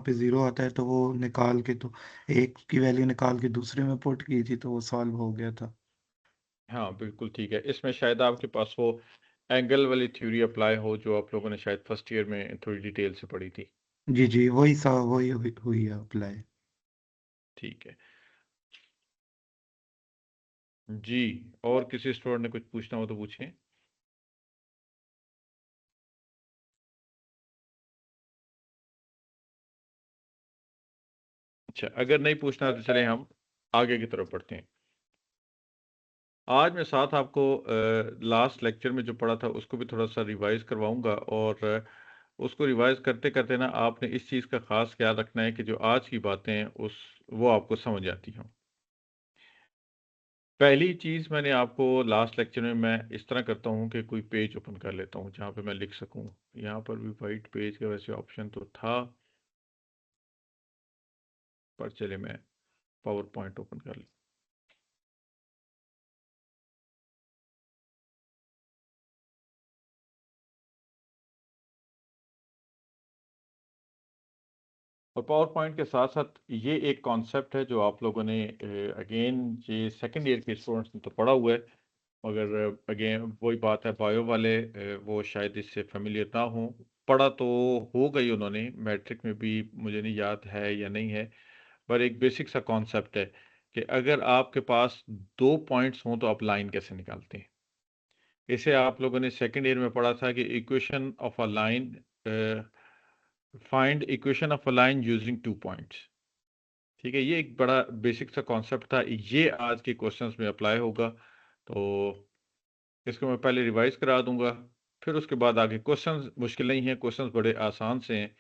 पे जीरो आता है तो वो निकाल के, तो एक की वैल्यू निकाल के दूसरे में पुट की थी तो वो सॉल्व हो गया था। हाँ बिल्कुल ठीक है। इसमें शायद आपके पास वो एंगल वाली थ्योरी अप्लाई हो जो आप लोगों ने शायद फर्स्ट ईयर में थोड़ी डिटेल से पढ़ी थी। जी जी, वही सा वही हुई है अप्लाई। ठीक है जी। और किसी स्टूडेंट ने कुछ पूछना हो तो पूछें। अच्छा, अगर नहीं पूछना तो चले हम आगे की तरफ बढ़ते हैं। आज मैं साथ आपको लास्ट लेक्चर में जो पढ़ा था उसको भी थोड़ा सा रिवाइज करवाऊंगा, और उसको रिवाइज करते करते ना आपने इस चीज़ का खास ख्याल रखना है कि जो आज की बातें हैं वो आपको समझ आती हों। पहली चीज़ मैंने आपको लास्ट लेक्चर में मैं इस तरह करता हूँ कि कोई पेज ओपन कर लेता हूँ जहाँ पे मैं लिख सकूँ। यहाँ पर भी वाइट पेज का वैसे ऑप्शन तो था, पर चले मैं पावर पॉइंट ओपन कर लूँ। और पावर पॉइंट के साथ साथ ये एक कॉन्सेप्ट है जो आप लोगों ने अगेन ये सेकंड ईयर के स्टूडेंट्स ने तो पढ़ा हुआ है, मगर अगेन वही बात है, बायो वाले वो शायद इससे फेमिलियर ना हो। पढ़ा तो होगा ही उन्होंने, मैट्रिक में भी, मुझे नहीं याद है या नहीं है, पर एक बेसिक सा कॉन्सेप्ट है कि अगर आपके पास दो पॉइंट्स हों तो आप लाइन कैसे निकालते हैं। इसे आप लोगों ने सेकंड ईयर में पढ़ा था कि equation of a line, find equation of a line using two points. ठीक है, ये एक बड़ा बेसिक सा कॉन्सेप्ट था, ये आज के क्वेश्चंस में अप्लाई होगा। तो इसको मैं पहले रिवाइज करा दूंगा, फिर उसके बाद आगे क्वेश्चंस मुश्किल नहीं है, क्वेश्चंस बड़े आसान से हैं,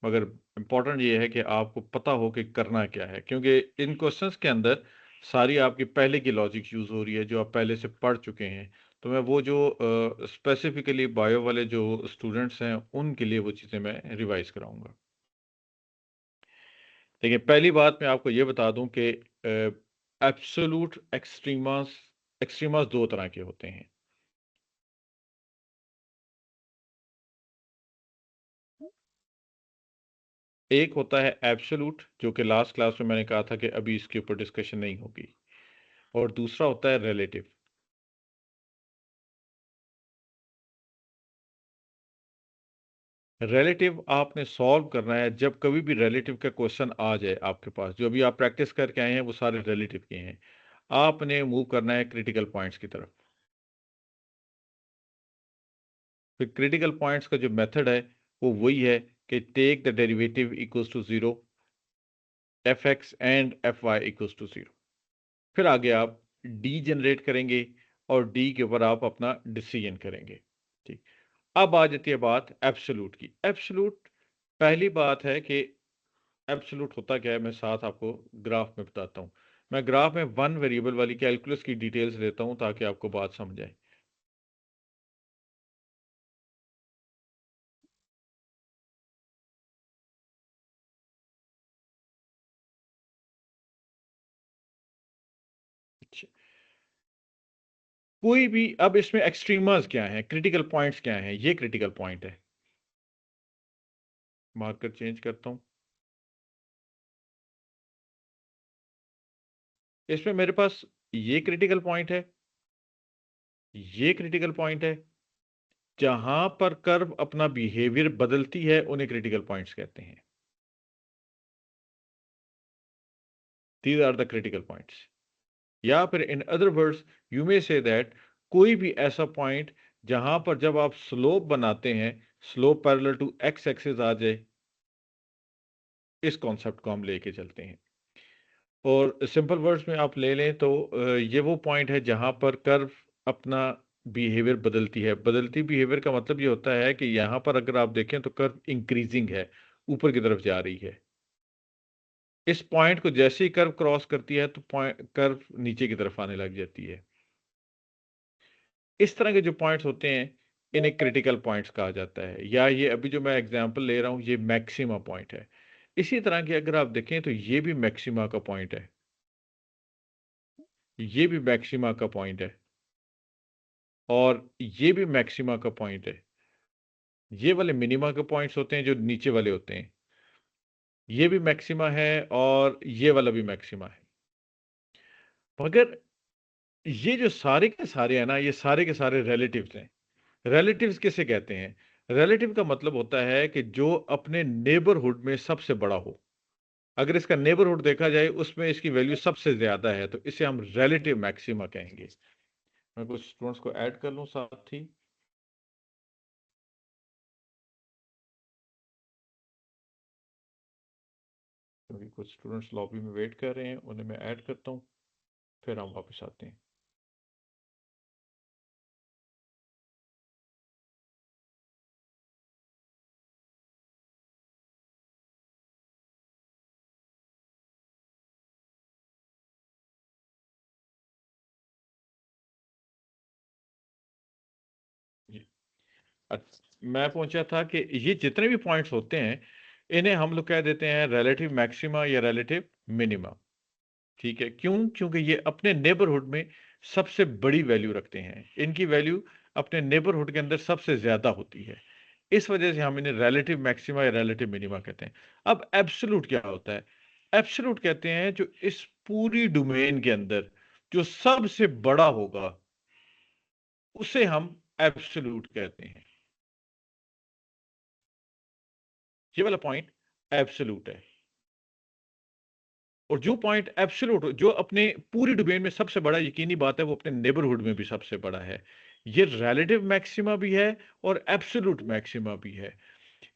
मगर इम्पोर्टेंट ये है कि आपको पता हो कि करना क्या है, क्योंकि इन क्वेश्चंस के अंदर सारी आपकी पहले की लॉजिक यूज़ हो रही है जो आप पहले से पढ़ चुके हैं। तो मैं वो जो स्पेसिफिकली बायो वाले जो स्टूडेंट्स हैं उनके लिए वो चीज़ें मैं रिवाइज कराऊंगा। देखिए, पहली बात मैं आपको ये बता दूं कि एब्सोल्यूट एक्सट्रीमास एक्सट्रीमास दो तरह के होते हैं। एक होता है एब्सोल्यूट, जो कि लास्ट क्लास में मैंने कहा था कि अभी इसके ऊपर डिस्कशन नहीं होगी, और दूसरा होता है रिलेटिव। रिलेटिव आपने सॉल्व करना है जब कभी भी रिलेटिव का क्वेश्चन आ जाए आपके पास, जो अभी आप प्रैक्टिस करके आए हैं वो सारे रिलेटिव के हैं। आपने मूव करना है क्रिटिकल पॉइंट्स की तरफ। फिर क्रिटिकल पॉइंट्स का जो मेथड है वो वही है कि take the derivative equals to zero, f x and F y equals to zero. फिर आगे आप डी जनरेट करेंगे और डी के ऊपर आप अपना डिसीजन करेंगे। ठीक, अब आ जाती है बात एब्सोल्यूट की। एब्सोल्यूट पहली बात है कि एब्सोल्यूट होता क्या है, मैं साथ आपको ग्राफ में बताता हूँ। मैं ग्राफ में वन वेरिएबल वाली कैलकुलस की डिटेल्स देता हूँ ताकि आपको बात समझ आए। अच्छा, कोई भी, अब इसमें एक्सट्रीमर्स क्या है, क्रिटिकल पॉइंट्स क्या है, ये क्रिटिकल पॉइंट है। मार्कर चेंज करता हूँ। इसमें मेरे पास ये क्रिटिकल पॉइंट है, ये क्रिटिकल पॉइंट है। जहां पर कर्व अपना बिहेवियर बदलती है उन्हें क्रिटिकल पॉइंट्स कहते हैं। These are the critical points. या फिर in other words you may say that कोई भी ऐसा पॉइंट जहां पर जब आप स्लोप बनाते हैं, slope parallel to X axis आ जाए, इस कॉन्सेप्ट को हम लेके चलते हैं। और सिंपल वर्ड्स में आप ले लें तो ये वो पॉइंट है जहां पर कर्व अपना बिहेवियर बदलती है। बदलती बिहेवियर का मतलब ये होता है कि यहां पर अगर आप देखें तो कर्व इंक्रीजिंग है, ऊपर की तरफ जा रही है। इस पॉइंट को जैसे ही कर्व क्रॉस करती है तो पॉइंट कर्व नीचे की तरफ आने लग जाती है। इस तरह के जो पॉइंट्स होते हैं इन्हें क्रिटिकल पॉइंट्स कहा जाता है, या ये अभी जो मैं एग्जांपल ले रहा हूं ये मैक्सिमा पॉइंट है। इसी तरह की अगर आप देखें तो ये भी मैक्सिमा का पॉइंट है, ये भी मैक्सिमा का पॉइंट है, और ये भी मैक्सिमा का पॉइंट है। ये वाले मिनिमा के पॉइंट्स होते हैं जो नीचे वाले होते हैं। ये भी मैक्सिमा है और ये वाला भी मैक्सिमा है। मगर ये जो सारे के सारे हैं ना, ये सारे के सारे रिलेटिव्स हैं। रिलेटिव्स किसे कहते हैं? रिलेटिव का मतलब होता है कि जो अपने नेबरहुड में सबसे बड़ा हो। अगर इसका नेबरहुड देखा जाए उसमें इसकी वैल्यू सबसे ज़्यादा है, तो इसे हम रिलेटिव मैक्सिमा कहेंगे। मैं कुछ स्टूडेंट्स को ऐड कर लूँ साथ ही। क्योंकि कुछ स्टूडेंट्स लॉबी में वेट कर रहे हैं, उन्हें मैं ऐड करता हूँ, फिर हम वापस आते हैं। जी। मैं पहुंचा था कि ये जितने भी पॉइंट्स होते हैं, इन्हें हम लोग कह देते हैं रिलेटिव मैक्सिमा या रिलेटिव मिनिमा। ठीक है, क्यों? क्योंकि ये अपने नेबरहुड में सबसे बड़ी वैल्यू रखते हैं। इनकी वैल्यू अपने नेबरहुड के अंदर सबसे ज़्यादा होती है। इस वजह से हम इन्हें रिलेटिव मैक्सिमा या रिलेटिव मिनिमा कहते हैं। अब एब्सोल्यूट क्या होता है? एब्सोल्यूट कहते हैं जो इस पूरी डोमेन के अंदर जो सबसे बड़ा होगा, उसे हम एब्सोल्यूट कहते हैं। ये वाला पॉइंट एब्सोल्यूट है। और जो पॉइंट एब्सोल्यूट जो अपने पूरी डोमेन में सबसे बड़ा, यकीनी बात है वो अपने नेबरहुड में भी सबसे बड़ा है। ये रिलेटिव मैक्सिमा भी है और एब्सोल्यूट मैक्सिमा भी है।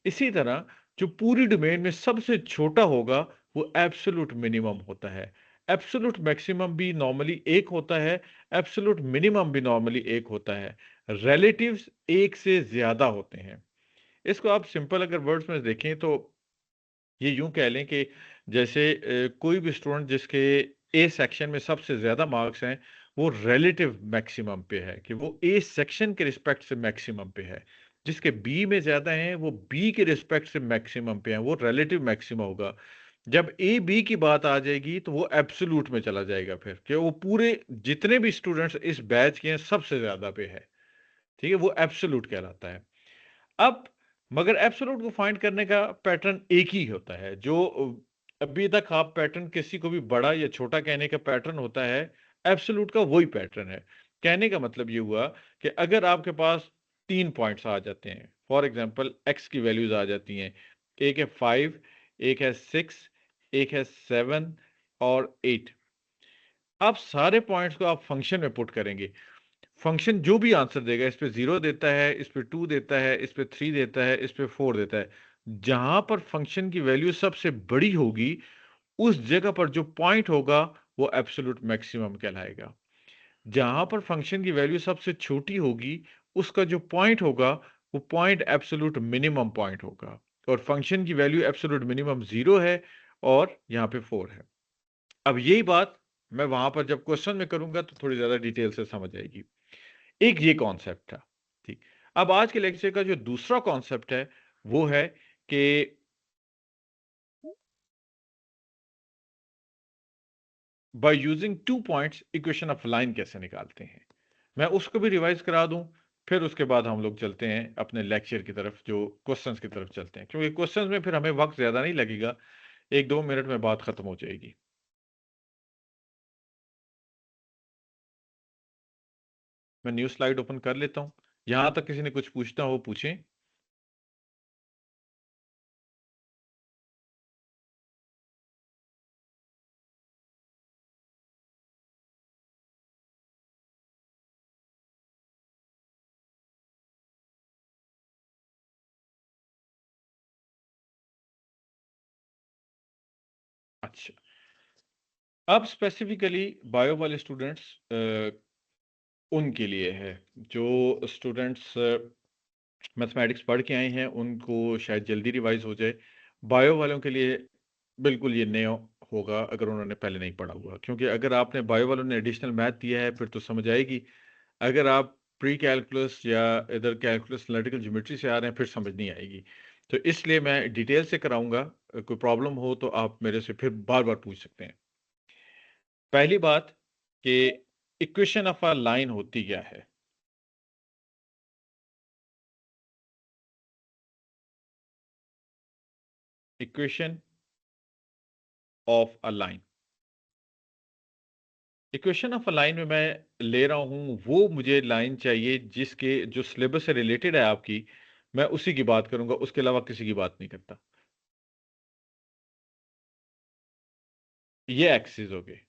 इसी तरह जो पूरी डोमेन में सबसे छोटा होगा वो एब्सोल्यूट मिनिमम होता है। एब्सोल्यूट मैक्सिमम भी नॉर्मली एक होता है, एब्सोल्यूट मिनिमम भी नॉर्मली एक होता है। रिलेटिव्स एक से ज्यादा होते हैं। इसको आप सिंपल अगर वर्ड्स में देखें तो ये यूं कह लें कि जैसे कोई भी स्टूडेंट जिसके ए सेक्शन में सबसे ज़्यादा मार्क्स हैं, वो रिलेटिव मैक्सिमम पे है कि वो ए सेक्शन के रिस्पेक्ट से मैक्सिमम पे है। जिसके बी में ज़्यादा हैं, वो बी के रिस्पेक्ट से मैक्सिमम पे हैं, वो रिलेटिव मैक्सिमम होगा। जब ए बी की बात आ जाएगी, तो वो एब्सोल्यूट में चला जाएगा फिर कि वो पूरे जितने भी स्टूडेंट्स इस बैच के हैं, सबसे ज़्यादा पे है। ठीक है? वो एब्सोल्यूट कहलाता है। अब मगर एब्सोल्यूट को फाइंड करने का पैटर्न एक ही होता है जो अभी तक आप पैटर्न किसी को भी बड़ा या छोटा कहने का पैटर्न होता है, एब्सोल्यूट का वही पैटर्न है। कहने का मतलब ये हुआ कि अगर आपके पास 3 पॉइंट्स आ जाते हैं, फॉर एग्जांपल एक्स की वैल्यूज आ जाती हैं, एक है 5, एक है 6, एक है 7 और 8। आप सारे पॉइंट्स को आप फंक्शन में पुट करेंगे, फंक्शन जो भी आंसर देगा, इस पे 0 देता है, इस पे 2 देता है, इस पे 3 देता है, इस पे 4 देता है। जहां पर फंक्शन की वैल्यू सबसे बड़ी होगी, उस जगह पर जो पॉइंट होगा वो एब्सोल्यूट मैक्सिमम कहलाएगा। जहां पर फंक्शन की वैल्यू सबसे छोटी होगी, उसका जो पॉइंट होगा वो पॉइंट एब्सोल्यूट मिनिमम पॉइंट होगा। और फंक्शन की वैल्यू एब्सोल्यूट मिनिमम 0 है और यहाँ पे 4 है। अब यही बात मैं वहां पर जब क्वेश्चन में करूंगा तो थोड़ी ज्यादा डिटेल से समझ आएगी। एक ये कॉन्सेप्ट था। ठीक। अब आज के लेक्चर का जो दूसरा कॉन्सेप्ट है वो है कि by using 2 points equation of line कैसे निकालते हैं। मैं उसको भी रिवाइज करा दूं, फिर उसके बाद हम लोग चलते हैं अपने लेक्चर की तरफ, जो क्वेश्चंस की तरफ चलते हैं, क्योंकि क्वेश्चंस में फिर हमें वक्त ज्यादा नहीं लगेगा, 1-2 मिनट में बात खत्म हो जाएगी। मैं न्यू स्लाइड ओपन कर लेता हूं। यहां तक किसी ने कुछ पूछना हो पूछें। अच्छा, अब स्पेसिफिकली बायो वाले स्टूडेंट्स उनके लिए है, जो स्टूडेंट्स मैथमेटिक्स पढ़ के आए हैं, उनको शायद जल्दी रिवाइज हो जाए। बायो वालों के लिए बिल्कुल ये नया होगा अगर उन्होंने पहले नहीं पढ़ा हुआ, क्योंकि अगर आपने बायो वालों ने एडिशनल मैथ दिया है फिर तो समझ आएगी। अगर आप प्री कैलकुलस या इधर कैलकुलस एनालिटिकल ज्योमेट्री से आ रहे हैं फिर समझ नहीं आएगी। तो इसलिए मैं डिटेल से कराऊंगा। कोई प्रॉब्लम हो तो आप मेरे से फिर बार बार पूछ सकते हैं। पहली बात कि इक्वेशन ऑफ अ लाइन होती क्या है। Equation of a line. Equation of a line में मैं ले रहा हूं वो मुझे लाइन चाहिए जिसके जो सिलेबस से रिलेटेड है आपकी, मैं उसी की बात करूंगा, उसके अलावा किसी की बात नहीं करता। ये एक्सिस हो गए।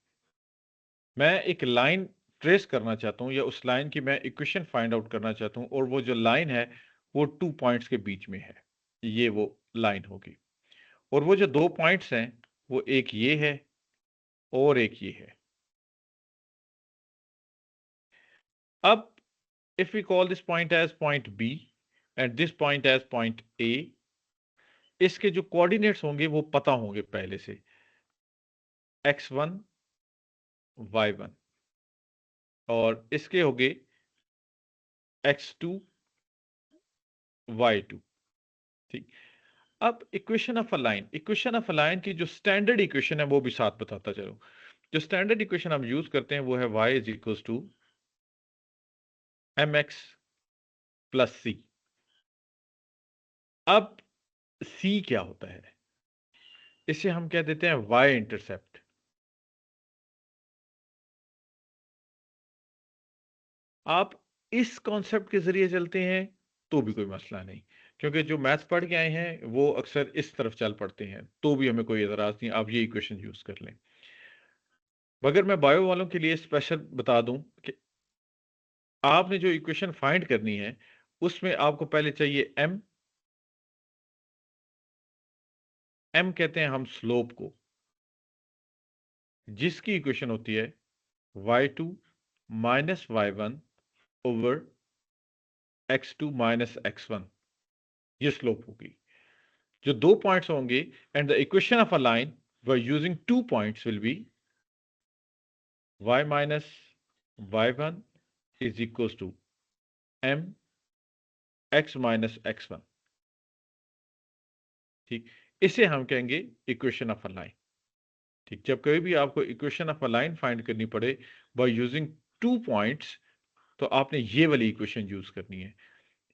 मैं एक लाइन ट्रेस करना चाहता हूं या उस लाइन की मैं इक्वेशन फाइंड आउट करना चाहता हूं, और वो जो लाइन है वो 2 पॉइंट्स के बीच में है। ये वो लाइन होगी। और वो जो 2 पॉइंट्स हैं वो एक ये है और एक ये है। अब if we call this point as point B and this point as point A, इसके जो कोऑर्डिनेट्स होंगे वो पता होंगे पहले से, x1 y1, और इसके होंगे x2 y2। ठीक। अब इक्वेशन ऑफ अ लाइन की जो स्टैंडर्ड इक्वेशन है वो भी साथ बताता चलो। जो स्टैंडर्ड इक्वेशन हम यूज करते हैं वो है y is equal to mx plus c। अब c क्या होता है? इसे हम कह देते हैं y इंटरसेप्ट। आप इस कॉन्सेप्ट के जरिए चलते हैं तो भी कोई मसला नहीं, क्योंकि जो मैथ्स पढ़ के आए हैं वो अक्सर इस तरफ चल पड़ते हैं, तो भी हमें कोई एतराज नहीं, आप ये इक्वेशन यूज कर लें। मगर मैं बायो वालों के लिए स्पेशल बता दूं कि आपने जो इक्वेशन फाइंड करनी है उसमें आपको पहले चाहिए m। m कहते हैं हम स्लोप को, जिसकी इक्वेशन होती है y2 minus y1 over x2 minus x1। ये स्लोप होगी। जो 2 पॉइंट्स होंगे and the equation of a line by using 2 points will be y minus y1 is equals to m x minus x1। ठीक। इसे हम कहेंगे इक्वेशन ऑफ अ लाइन। ठीक। जब कभी भी आपको equation of a line find करनी पड़े बाय यूजिंग 2 पॉइंट्स, तो आपने ये वाली इक्वेशन यूज करनी है।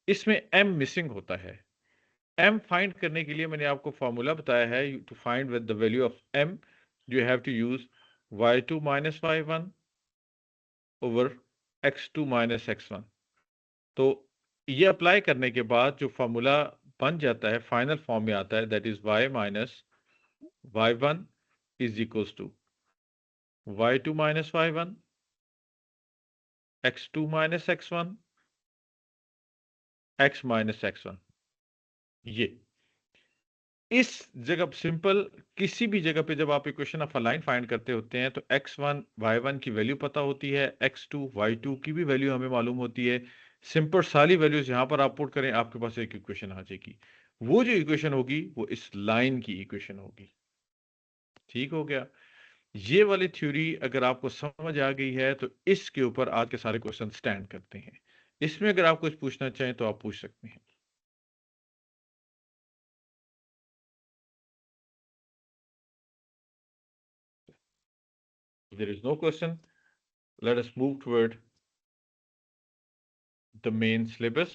इसमें m मिसिंग होता है। m फाइंड करने के लिए मैंने आपको फॉर्मूला बताया है, to find with the value of m you have to use y2 minus y1 over x2 minus x1। तो ये अप्लाई करने के बाद जो फॉर्मूला बन जाता है, फाइनल फॉर्म में आता है, that is y minus y1 is equals to y2 minus y1 x2 minus x1 x minus x1। ये इस जगह सिंपल, किसी भी जगह पे जब आप equation of a line find करते होते हैं तो x1 y1 की वैल्यू पता होती है, x2 y2 की भी वैल्यू हमें मालूम होती है। सिंपल सारी वैल्यूज यहां पर आप पुट करें, आपके पास एक इक्वेशन आ जाएगी। वो जो इक्वेशन होगी वो इस लाइन की इक्वेशन होगी। ठीक हो गया? ये वाली थ्योरी अगर आपको समझ आ गई है तो इसके ऊपर आज के सारे क्वेश्चन स्टैंड करते हैं। इसमें अगर आप कुछ पूछना चाहें तो आप पूछ सकते हैं। If there is no question, let us move toward the main syllabus.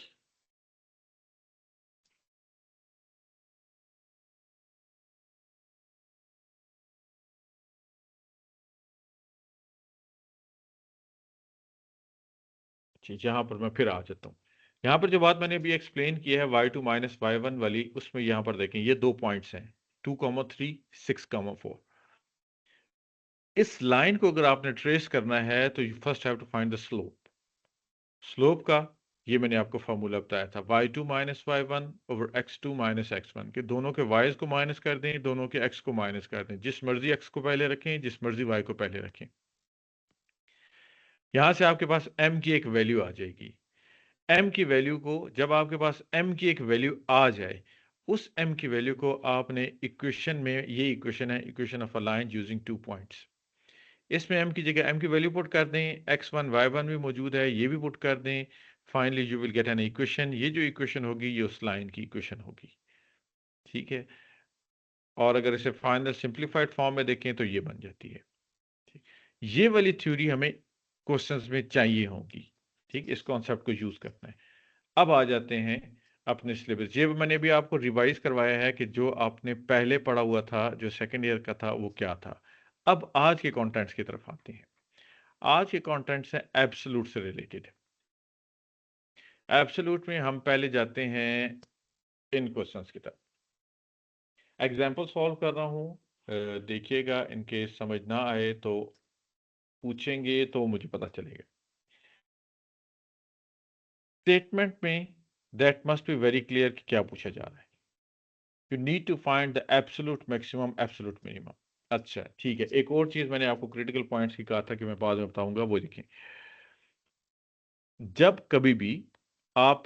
जहां पर मैं फिर आ जाता हूँ, यहाँ पर जो बात मैंने अभी एक्सप्लेन की है y2 माइनस y1 वाली, उसमें यहाँ पर देखें ये 2 पॉइंट्स हैं 2,3 6,4। इस लाइन को अगर आपने ट्रेस करना है तो you first have to find the slope. Slope का ये मैंने आपको फॉर्मूला बताया था, y2 minus y1 over x2 minus x1, के दोनों के y's को माइनस कर दें, दोनों के x को माइनस कर दें, जिस मर्जी x को पहले रखें, जिस मर्जी y को पहले रखें। यहां से आपके पास m की एक वैल्यू आ जाएगी। m की वैल्यू को, जब आपके पास m की एक वैल्यू आ जाए, उस m की वैल्यू को आपने इक्वेशन में, ये इक्वेशन है equation of a line using 2 points, इसमें m की जगह m की वैल्यू पुट कर दें, x1 y1 भी मौजूद है, ये भी पुट कर दें। Finally you will get an equation. ये जो इक्वेशन होगी ये उस लाइन की इक्वेशन होगी। ठीक है। और अगर इसे फाइनल सिंप्लीफाइड फॉर्म में देखें तो ये बन जाती है। ठीक। ये वाली थ्योरी हमें क्वेश्चंस में चाहिए होगी। ठीक। इस कॉन्सेप्ट को यूज करना है। अब आ जाते हैं अपने सिलेबस। ये मैंने भी आपको रिवाइज करवाया है कि जो आपने पहले पढ़ा हुआ था, जो सेकंड ईयर का था, वो क्या था। अब आज के कंटेंट्स की तरफ आते हैं। आज के कंटेंट्स हैं एब्सोल्यूट से रिलेटेड। एब्सोल्यूट में हम पहले जाते हैं इन क्वेश्चंस की तरफ। एग्जाम्पल सॉल्व कर रहा हूं, देखिएगा, इनके समझ ना आए तो पूछेंगे तो मुझे पता चलेगा। स्टेटमेंट में that must be very clear कि क्या पूछा जा रहा है। You need to find the absolute maximum, absolute minimum. अच्छा ठीक है, एक और चीज मैंने आपको क्रिटिकल पॉइंट्स की कहा था कि मैं बाद में बताऊंगा, वो देखें। जब कभी भी आप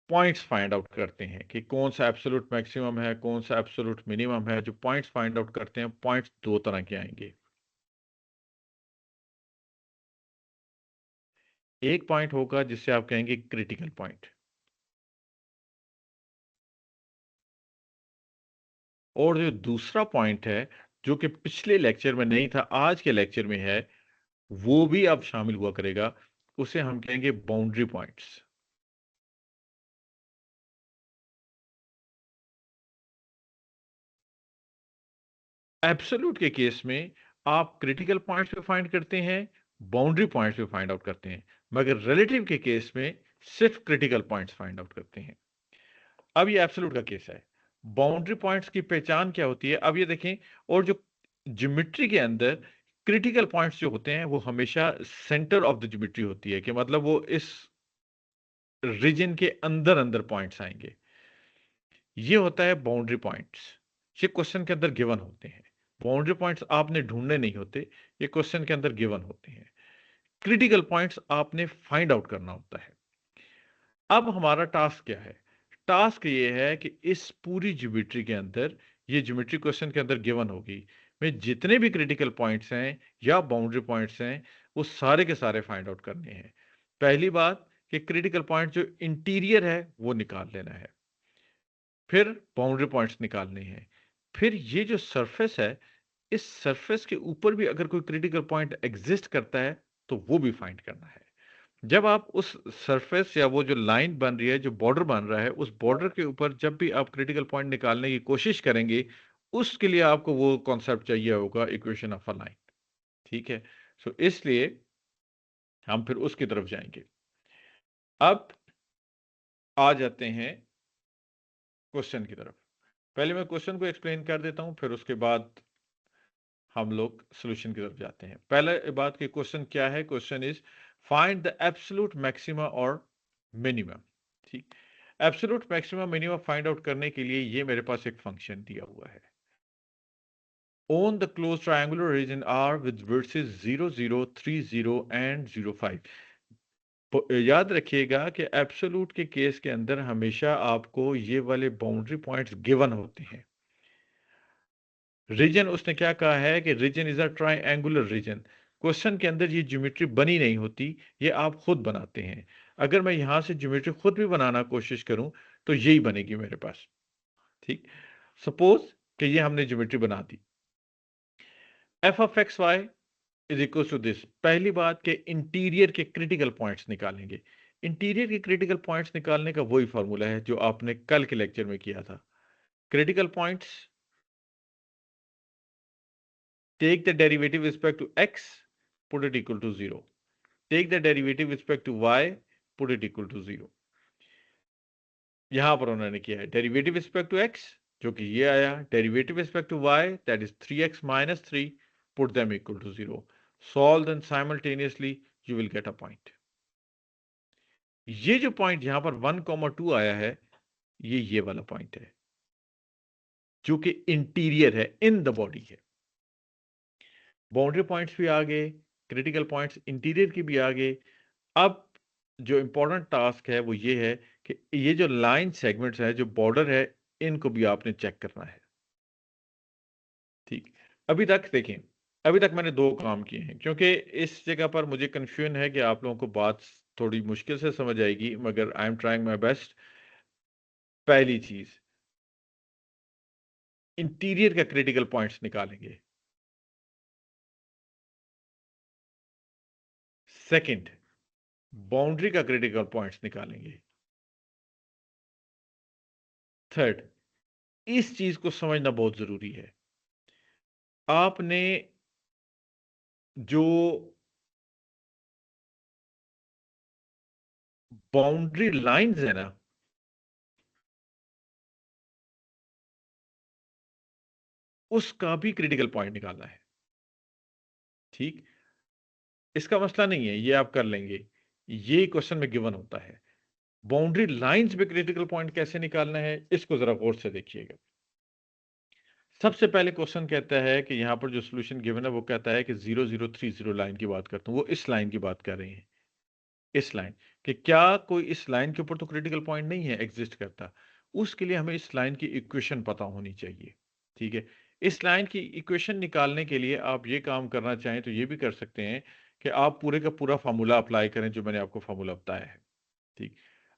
पॉइंट्स फाइंड आउट करते हैं कि कौन सा एब्सोल्यूट मैक्सिमम है, कौन सा एब्सोल्यूट मिनिमम है, जो पॉइंट्स फाइंड आउट करते हैं, पॉइंट्स दो तरह के आएंगे। एक पॉइंट होगा जिससे आप कहेंगे क्रिटिकल पॉइंट, और जो दूसरा पॉइंट है जो कि पिछले लेक्चर में नहीं था, आज के लेक्चर में है, वो भी अब शामिल हुआ करेगा, उसे हम कहेंगे बाउंड्री पॉइंट्स। एब्सोल्यूट के केस में आप क्रिटिकल पॉइंट्स पे फाइंड करते हैं, बाउंड्री पॉइंट्स पे फाइंड आउट करते हैं, मगर रिलेटिव के केस में सिर्फ क्रिटिकल पॉइंट्स फाइंड आउट करते हैं। अब ये एब्सोल्यूट का केस है। बाउंड्री पॉइंट्स की पहचान क्या होती है, अब ये देखें। और जो ज्योमेट्री के अंदर क्रिटिकल पॉइंट्स जो होते हैं वो हमेशा सेंटर ऑफ द ज्योमेट्री होती है, कि मतलब वो इस रीजन के अंदर अंदर पॉइंट्स आएंगे। ये होता है बाउंड्री पॉइंट्स। ये क्वेश्चन के अंदर गिवन होते हैं। बाउंड्री पॉइंट्स आपने ढूंढने नहीं होते, ये क्वेश्चन के अंदर गिवन होते हैं। क्रिटिकल पॉइंट्स आपने फाइंड आउट करना होता है। अब हमारा टास्क क्या है? टास्क ये है कि इस पूरी ज्योमेट्री के अंदर, ये ज्योमेट्री क्वेश्चन के अंदर गिवन होगी, में जितने भी क्रिटिकल पॉइंट्स हैं या बाउंड्री पॉइंट्स हैं, वो सारे के सारे फाइंड आउट करने हैं। पहली बात कि क्रिटिकल पॉइंट जो इंटीरियर है वो निकाल लेना है, फिर बाउंड्री पॉइंट्स निकालने हैं, फिर ये जो सरफेस है, इस सरफेस के ऊपर भी अगर कोई क्रिटिकल पॉइंट एग्जिस्ट करता है तो वो भी फाइंड करना है। जब आप उस सरफेस या वो जो लाइन बन रही है, जो बॉर्डर बन रहा है, उस बॉर्डर के ऊपर जब भी आप क्रिटिकल पॉइंट निकालने की कोशिश करेंगे, उसके लिए आपको वो कॉन्सेप्ट चाहिए होगा, इक्वेशन ऑफ अ लाइन। ठीक है, सो इसलिए हम फिर उसकी तरफ जाएंगे। अब आ जाते हैं क्वेश्चन की तरफ। पहले मैं क्वेश्चन को एक्सप्लेन कर देता हूं, फिर उसके बाद हम लोग सॉल्यूशन की तरफ जाते हैं। पहले बात की क्वेश्चन क्या है? Question is find the absolute maxima और मिनिमम। ठीक, absolute maximum minimum find out करने के लिए ये मेरे पास एक फंक्शन दिया हुआ है। On the close triangular region R with vertices 0 0 3 0 and 0 5। याद रखिएगा कि एब्सोल्यूट के केस के अंदर हमेशा आपको ये वाले बाउंड्री पॉइंट्स गिवन होते हैं। रीजन उसने क्या कहा है कि region is a triangular region. Question के अंदर ये ज्योमेट्री बनी नहीं होती, ये आप खुद बनाते हैं। अगर मैं यहां से ज्योमेट्री खुद भी बनाना कोशिश करूं तो यही बनेगी मेरे पास। ठीक, सपोज कि ये हमने ज्योमेट्री बना दी। F of X Y is equal to this. पहली बात के इंटीरियर के क्रिटिकल पॉइंट्स निकालेंगे। इंटीरियर के क्रिटिकल पॉइंट्स निकालने का वही फॉर्मूला है जो आपने कल के लेक्चर में किया था। Critical points, take the derivative with respect to x, put it equal to 0. Take the derivative with respect to y, put it equal to 0. यहां पर उन्होंने किया है डेरिवेटिव रिस्पेक्ट टू x, जो कि ये आया, derivative respect to y, that is 3x minus 3, put them equal to 0. Solve them simultaneously, you will get a point. ये जो पॉइंट यहां पर 1, 2 आया है, ये वाला पॉइंट है जो कि इंटीरियर है, इन द बॉडी है। बाउंड्री पॉइंट्स भी आ गए, क्रिटिकल पॉइंट्स इंटीरियर की भी आ गए। अब जो इंपॉर्टेंट टास्क है वो ये है कि ये जो लाइन सेगमेंट्स है, जो बॉर्डर है, इनको भी आपने चेक करना है। ठीक, अभी तक देखें, अभी तक मैंने दो काम किए हैं, क्योंकि इस जगह पर मुझे कंफ्यूजन है कि आप लोगों को बात थोड़ी मुश्किल से समझ आएगी, मगर I am trying my best. पहली चीज, इंटीरियर का क्रिटिकल पॉइंट्स निकालेंगे। सेकंड, बाउंड्री का क्रिटिकल पॉइंट्स निकालेंगे। थर्ड, इस चीज को समझना बहुत जरूरी है। आपने जो बाउंड्री लाइंस है ना, उसका भी क्रिटिकल पॉइंट निकालना है। ठीक, इसका मसला नहीं है, ये आप कर लेंगे, ये क्वेश्चन में गिवन होता है। बाउंड्री लाइंस पे क्रिटिकल पॉइंट कैसे निकालना है, इसको जरा गौर से देखिएगा। सबसे पहले क्वेश्चन कहता है कि यहां पर जो सॉल्यूशन गिवन है वो कहता है कि 0030 लाइन की बात करता हूं, वो इस लाइन की बात कर रहे हैं, इस लाइन, कि क्या कोई इस लाइन के ऊपर तो क्रिटिकल पॉइंट नहीं है, एग्जिस्ट करता। उसके लिए हमें इस लाइन की इक्वेशन पता होनी चाहिए। ठीक है, इस लाइन की इक्वेशन निकालने के लिए आप ये काम करना चाहें तो ये भी कर सकते हैं कि आप पूरे का पूरा फार्मूला अप्लाई करें जो मैंने आपको फार्मूला बताया है। ठीक,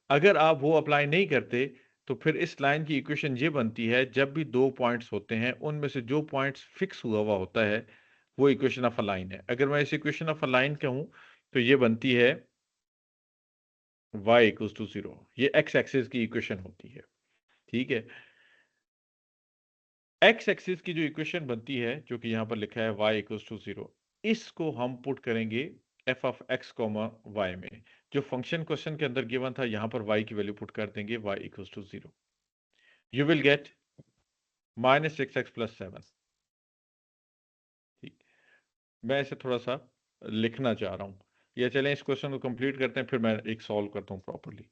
अगर आप वो अप्लाई नहीं करते तो फिर इस लाइन की इक्वेशन ये बनती है, जब भी दो पॉइंट्स होते हैं उनमें से जो पॉइंट्स फिक्स हुआ होता है वो इक्वेशन ऑफ अ लाइन है। अगर मैं इस इक्वेशन ऑफ अ लाइन कहूं तो ये बनती है y इक्वल्स टू 0, ये x एक्सिस की इक्वेशन होती है। ठीक है, x एक्सिस की जो इक्वेशन बनती है जो कि यहां पर लिखा है y इक्वल्स टू 0, इसको हम पुट करेंगे f of x comma y में। जो फंक्शन क्वेश्चन के अंदर गिवन था यहां पर y की वैल्यू पुट कर देंगे, y equals to 0, you will get -6x plus 7। ठीक, मैं इसे थोड़ा सा लिखना चाह रहा हूं, या चलें इस क्वेश्चन को कंप्लीट करते हैं फिर मैं एक सॉल्व करता हूं प्रॉपर्ली।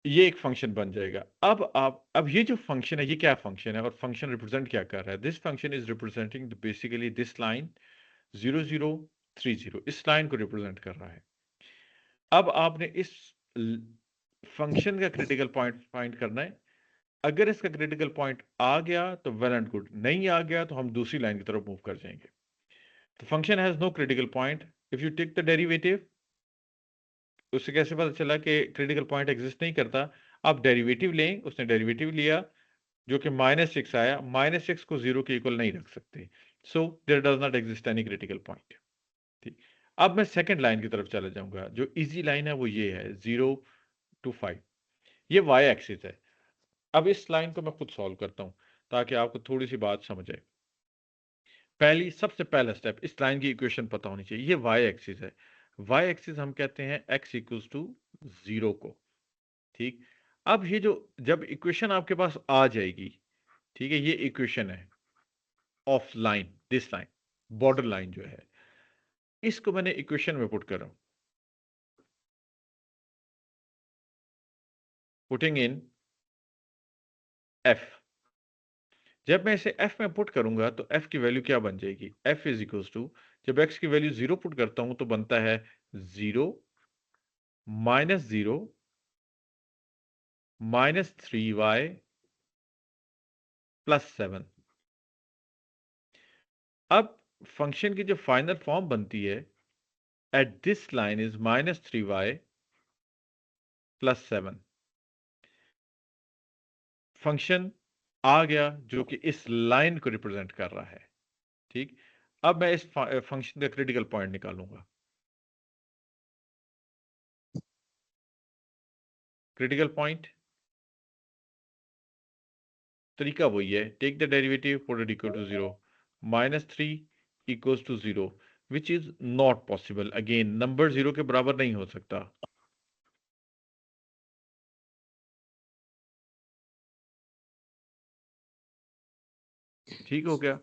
ये एक फंक्शन बन जाएगा। अब ये जो फंक्शन है ये क्या फंक्शन है और फंक्शन रिप्रेजेंट क्या कर रहा है? This function is representing basically this line 0030, इस लाइन को रिप्रेजेंट कर रहा है। अब आपने इस फंक्शन का क्रिटिकल पॉइंट फाइंड करना है। अगर इसका क्रिटिकल पॉइंट आ गया तो वेल एंड गुड, नहीं आ गया तो हम दूसरी लाइन की तरफ मूव कर जाएंगे। The function has no critical point. If you take the derivative, उससे कैसे पता चला कि क्रिटिकल पॉइंट एग्जिस्ट नहीं करता? आप डेरिवेटिव लें, उसने डेरिवेटिव लिया जो कि -6 आया, -6 को 0 के इक्वल नहीं रख सकते, so there does not exist any critical point. ठीक, अब मैं सेकंड लाइन की तरफ चला जाऊंगा। जो इजी लाइन है वो ये है 0 to 5, ये वाई एक्सिस है। अब इस लाइन को मैं खुद सॉल्व करता हूं ताकि आपको थोड़ी सी बात समझ आए। सबसे पहला स्टेप, इस लाइन की इक्वेशन पता होनी चाहिए। ये वाई एक्सिस है, वाई एक्सिस हम कहते हैं x इक्वल्स टू 0 को। ठीक, अब ये जो जब इक्वेशन आपके पास आ जाएगी, ठीक है, ये इक्वेशन है of line, this line, border line जो है, इसको मैंने इक्वेशन में पुट कर रहा हूं, पुटिंग इन f। जब मैं इसे f में पुट करूंगा तो f की वैल्यू क्या बन जाएगी? f इज इक्वल्स टू, जब x की वैल्यू 0 पुट करता हूं तो बनता है 0 -0 -3y प्लस 7। अब फंक्शन की जो फाइनल फॉर्म बनती है at this line is -3y plus 7। Function आ गया जो कि इस लाइन को रिप्रेजेंट कर रहा है। ठीक, अब मैं इस फंक्शन का क्रिटिकल पॉइंट निकालूंगा। क्रिटिकल पॉइंट तरीका वही है, take the derivative put it equal to 0, -3 equals to 0, which is not possible. Again number 0 के बराबर नहीं हो सकता। ठीक हो गया।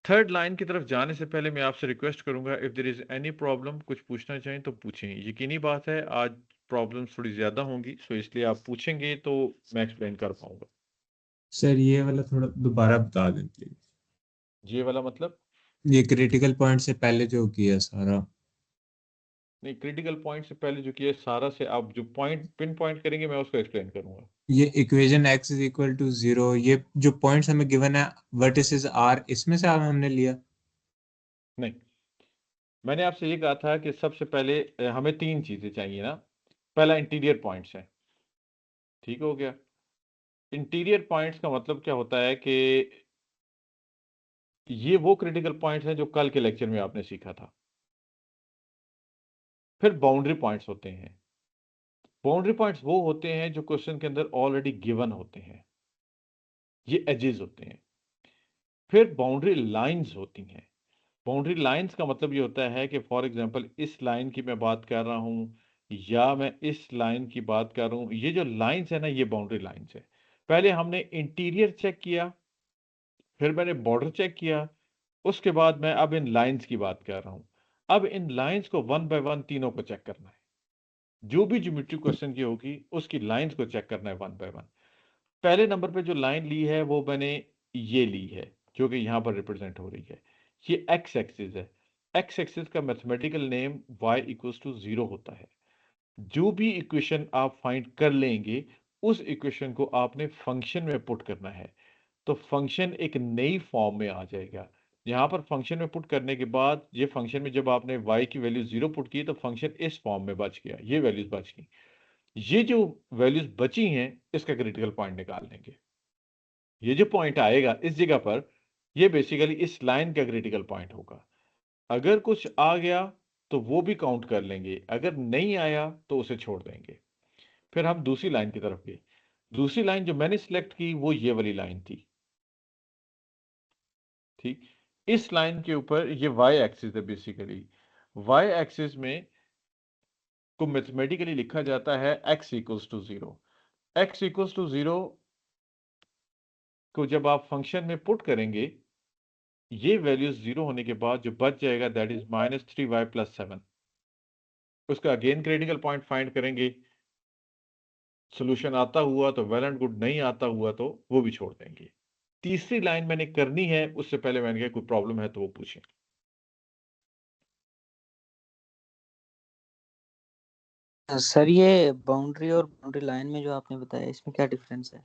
थर्ड लाइन की तरफ जाने से पहले मैं आपसे रिक्वेस्ट करूंगा, if there is any problem, कुछ पूछना चाहें तो पूछें। यकीनी बात है आज प्रॉब्लम्स थोड़ी ज्यादा होंगी, सो इसलिए आप पूछेंगे तो मैं एक्सप्लेन कर पाऊंगा। सर ये वाला थोड़ा दोबारा बता दें प्लीज। ये वाला मतलब? ये क्रिटिकल पॉइंट से पहले जो किया सारा। नहीं, क्रिटिकल पॉइंट से पहले जो किया सारा से आप जो पॉइंट पिन पॉइंट करेंगे मैं उसको एक्सप्लेन करूंगा। ये equation x is equal to 0, ये जो पॉइंट्स हमें गिवन है वर्टिसेस r, इसमें से हमने लिया। नहीं, मैंने आपसे ये कहा था कि सबसे पहले हमें तीन चीजें चाहिए ना। पहला इंटीरियर पॉइंट्स है, ठीक हो गया। इंटीरियर पॉइंट्स का मतलब क्या होता है कि ये वो क्रिटिकल पॉइंट्स हैं जो कल के लेक्चर में आपने सीखा था। फिर बाउंड्री पॉइंट्स होते हैं, बाउंड्री पॉइंट्स वो होते हैं जो क्वेश्चन के अंदर ऑलरेडी गिवन होते हैं, ये एजेस होते हैं। फिर बाउंड्री लाइंस होती हैं। बाउंड्री लाइंस का मतलब ये होता है कि फॉर एग्जांपल इस लाइन की मैं बात कर रहा हूँ या मैं इस लाइन की बात कर रहा हूँ, ये जो लाइंस है ना, ये बाउंड्री लाइंस है। पहले हमने इंटीरियर चेक किया, फिर मैंने बॉर्डर चेक किया, उसके बाद मैं अब इन लाइंस की बात कर रहा हूँ। अब इन लाइंस को वन बाय वन तीनों को चेक करना है। जो भी ज्योमेट्री क्वेश्चन की होगी उसकी लाइंस को चेक करना है वन बाय वन। पहले नंबर पे जो लाइन ली है वो मैंने ये ली है, जो कि यहाँ पर रिप्रेजेंट हो रही है। ये एक्स एक्सिस है। एक्स एक्सिस का mathematical name y equals to 0 होता है। जो भी इक्वेशन आप फाइंड कर लेंगे, उस इक्वेशन को आपने फंक्शन में पुट करना है, तो फंक्शन एक नई फॉर्म में आ जाएगा। यहाँ पर फंक्शन में पुट करने के बाद ये फंक्शन में जब आपने y की वैल्यू 0 पुट की तो फंक्शन इस फॉर्म में बच गया, ये वैल्यूज बच गई। ये जो वैल्यूज बची हैं इसका क्रिटिकल पॉइंट निकाल लेंगे। ये जो पॉइंट आएगा इस जगह पर, ये बेसिकली इस लाइन का क्रिटिकल पॉइंट होगा। अगर कुछ आ गया तो वो भी काउंट कर लेंगे, अगर नहीं आया तो उसे छोड़ देंगे। फिर हम दूसरी लाइन की तरफ गए। दूसरी लाइन जो मैंने सिलेक्ट की वो ये वाली लाइन थी, ठीक। इस लाइन के ऊपर ये y एक्सिस है। बेसिकली y एक्सिस में को मैथमेटिकली लिखा जाता है x equals to 0। x equals to 0 को जब आप फंक्शन में पुट करेंगे, ये वैल्यूज 0 होने के बाद जो बच जाएगा दैट इज -3y+7। उसका अगेन क्रिटिकल पॉइंट फाइंड करेंगे। सोल्यूशन आता हुआ तो वेल एंड गुड, नहीं आता हुआ तो वो भी छोड़ देंगे। तीसरी लाइन मैंने करनी है, उससे पहले मैंने कहा कोई प्रॉब्लम है तो वो पूछें। सर ये बाउंड्री और बाउंड्री लाइन में जो आपने बताया इसमें क्या डिफरेंस है?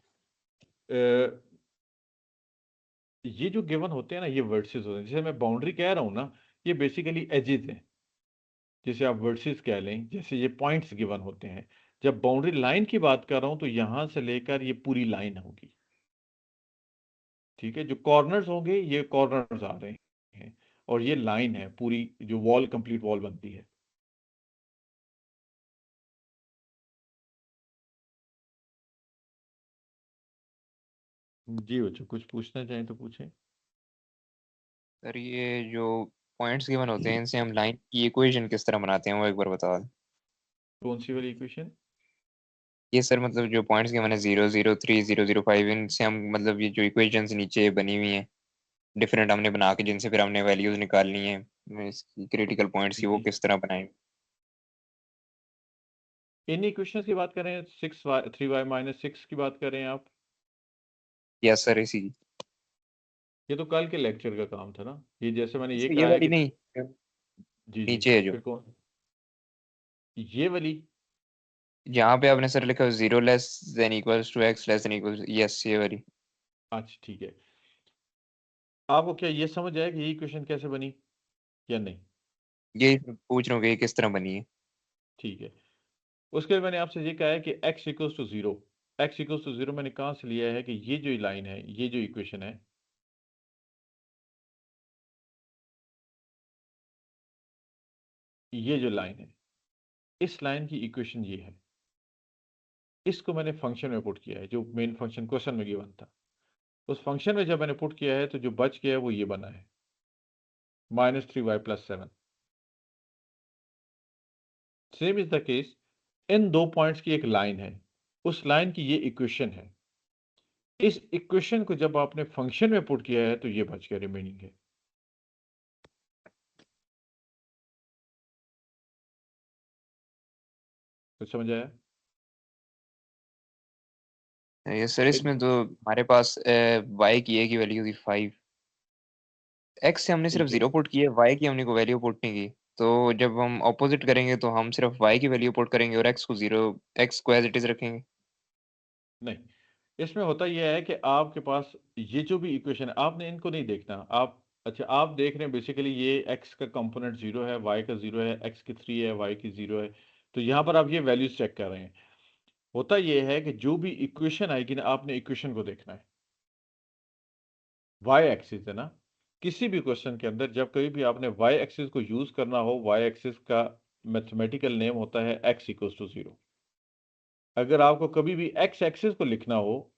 ये जो गिवन होते हैं ना, ये वर्सेस होते हैं। जैसे मैं बाउंड्री कह रहा हूं ना, ये बेसिकली एजेस हैं। जैसे आप वर्सेस कह लें, जैसे ये पॉइंट्स गिवन होते हैं। जब बाउंड्री लाइन की बात कर रहा हूं तो यहां से लेकर ये पूरी लाइन होगी, ठीक है। जो कॉर्नर्स होंगे ये कॉर्नर्स आ रहे हैं, और ये लाइन है पूरी, जो वॉल कंप्लीट वॉल बनती है। जी बच्चों, कुछ पूछना चाहें तो पूछें। सर ये जो पॉइंट्स गिवन होते हैं इनसे हम लाइन की इक्वेशन किस तरह बनाते हैं वो एक बार बता दें। कौन सी वाली इक्वेशन? ये सर मतलब जो पॉइंट्स गिवन है 0 0 3 0 0 5, इनसे हम मतलब ये जो इक्वेशंस नीचे बनी हुई हैं डिफरेंट हमने बना के जिनसे फिर हमने वैल्यूज निकालनी है इसकी क्रिटिकल पॉइंट्स की, वो जी, किस तरह बनाए। इन इक्वेशंस की बात करें, 3y-6 की बात करें आप। यस सर, इसी ये तो कल के लेक्चर का काम था ना। ये जैसे मैंने ये ये कहा है वाली कि नहीं, जी जी, नीचे है जो फिर कौन? ये वाली? जहाँ पे आपने सर लिखा 0 less than equals to x less than equals, yes ये वाली। अच्छा ठीक है। आपको क्या ये समझ आया कि ये इक्वेशन कैसे बनी या नहीं? ये पूछ रहा हूँ कि ये किस तरह बनी है। ठीक है। उसके लिए मैंने आपसे ये कहा है कि x equals to 0। x equals to 0 मैंने कहाँ से लिया है कि ये जो लाइन है, ये जो इक्वेशन है, ये जो लाइन है, इस लाइन की इक्वेशन ये है। इसको मैंने फंक्शन में पुट किया है, जो मेन फंक्शन क्वेश्चन में गिवन था। उस फंक्शन में जब मैंने पुट किया है तो जो बच गया है वो ये बना है, -3y+7। Same is the case, इन दो पॉइंट्स की एक लाइन है, उस लाइन की ये इक्वेशन है। इस इक्वेशन को जब आपने फंक्शन में पुट किया है तो ये बच गया, रिमेनिंग है। तो समझ आया? ये सर इसमें तो हमारे पास y की a की वैल्यू थी 5, x से हमने सिर्फ ठीक है। 0 पुट की है, y की हमने को वैल्यू पुट नहीं की। तो जब हम ऑपोजिट करेंगे तो हम सिर्फ y की वैल्यू पुट करेंगे और x को 0, x को एज इट इज रखेंगे। नहीं, इसमें होता यह है कि आपके पास ये जो भी इक्वेशन है, आपने इनको नहीं देखना। आप अच्छा, आप देख रहे हैं बेसिकली ये x का कंपोनेंट 0 है, y का 0 है, x की 3 है, y की 0 है। तो यहाँ पर आप ये वैल्यूज चेक कर रहे हैं। होता यह है कि जो भी इक्वेशन आएगी ना, आपने इक्वेशन को देखना है। y एक्सिस है ना, किसी भी क्वेश्चन के अंदर जब कभी भी आपने y एक्सिस को यूज करना हो, y एक्सिस का मैथमेटिकल नेम होता है x इक्वल्स टू 0। अगर आपको कभी भी एक्स एक्सिस को लिखना हो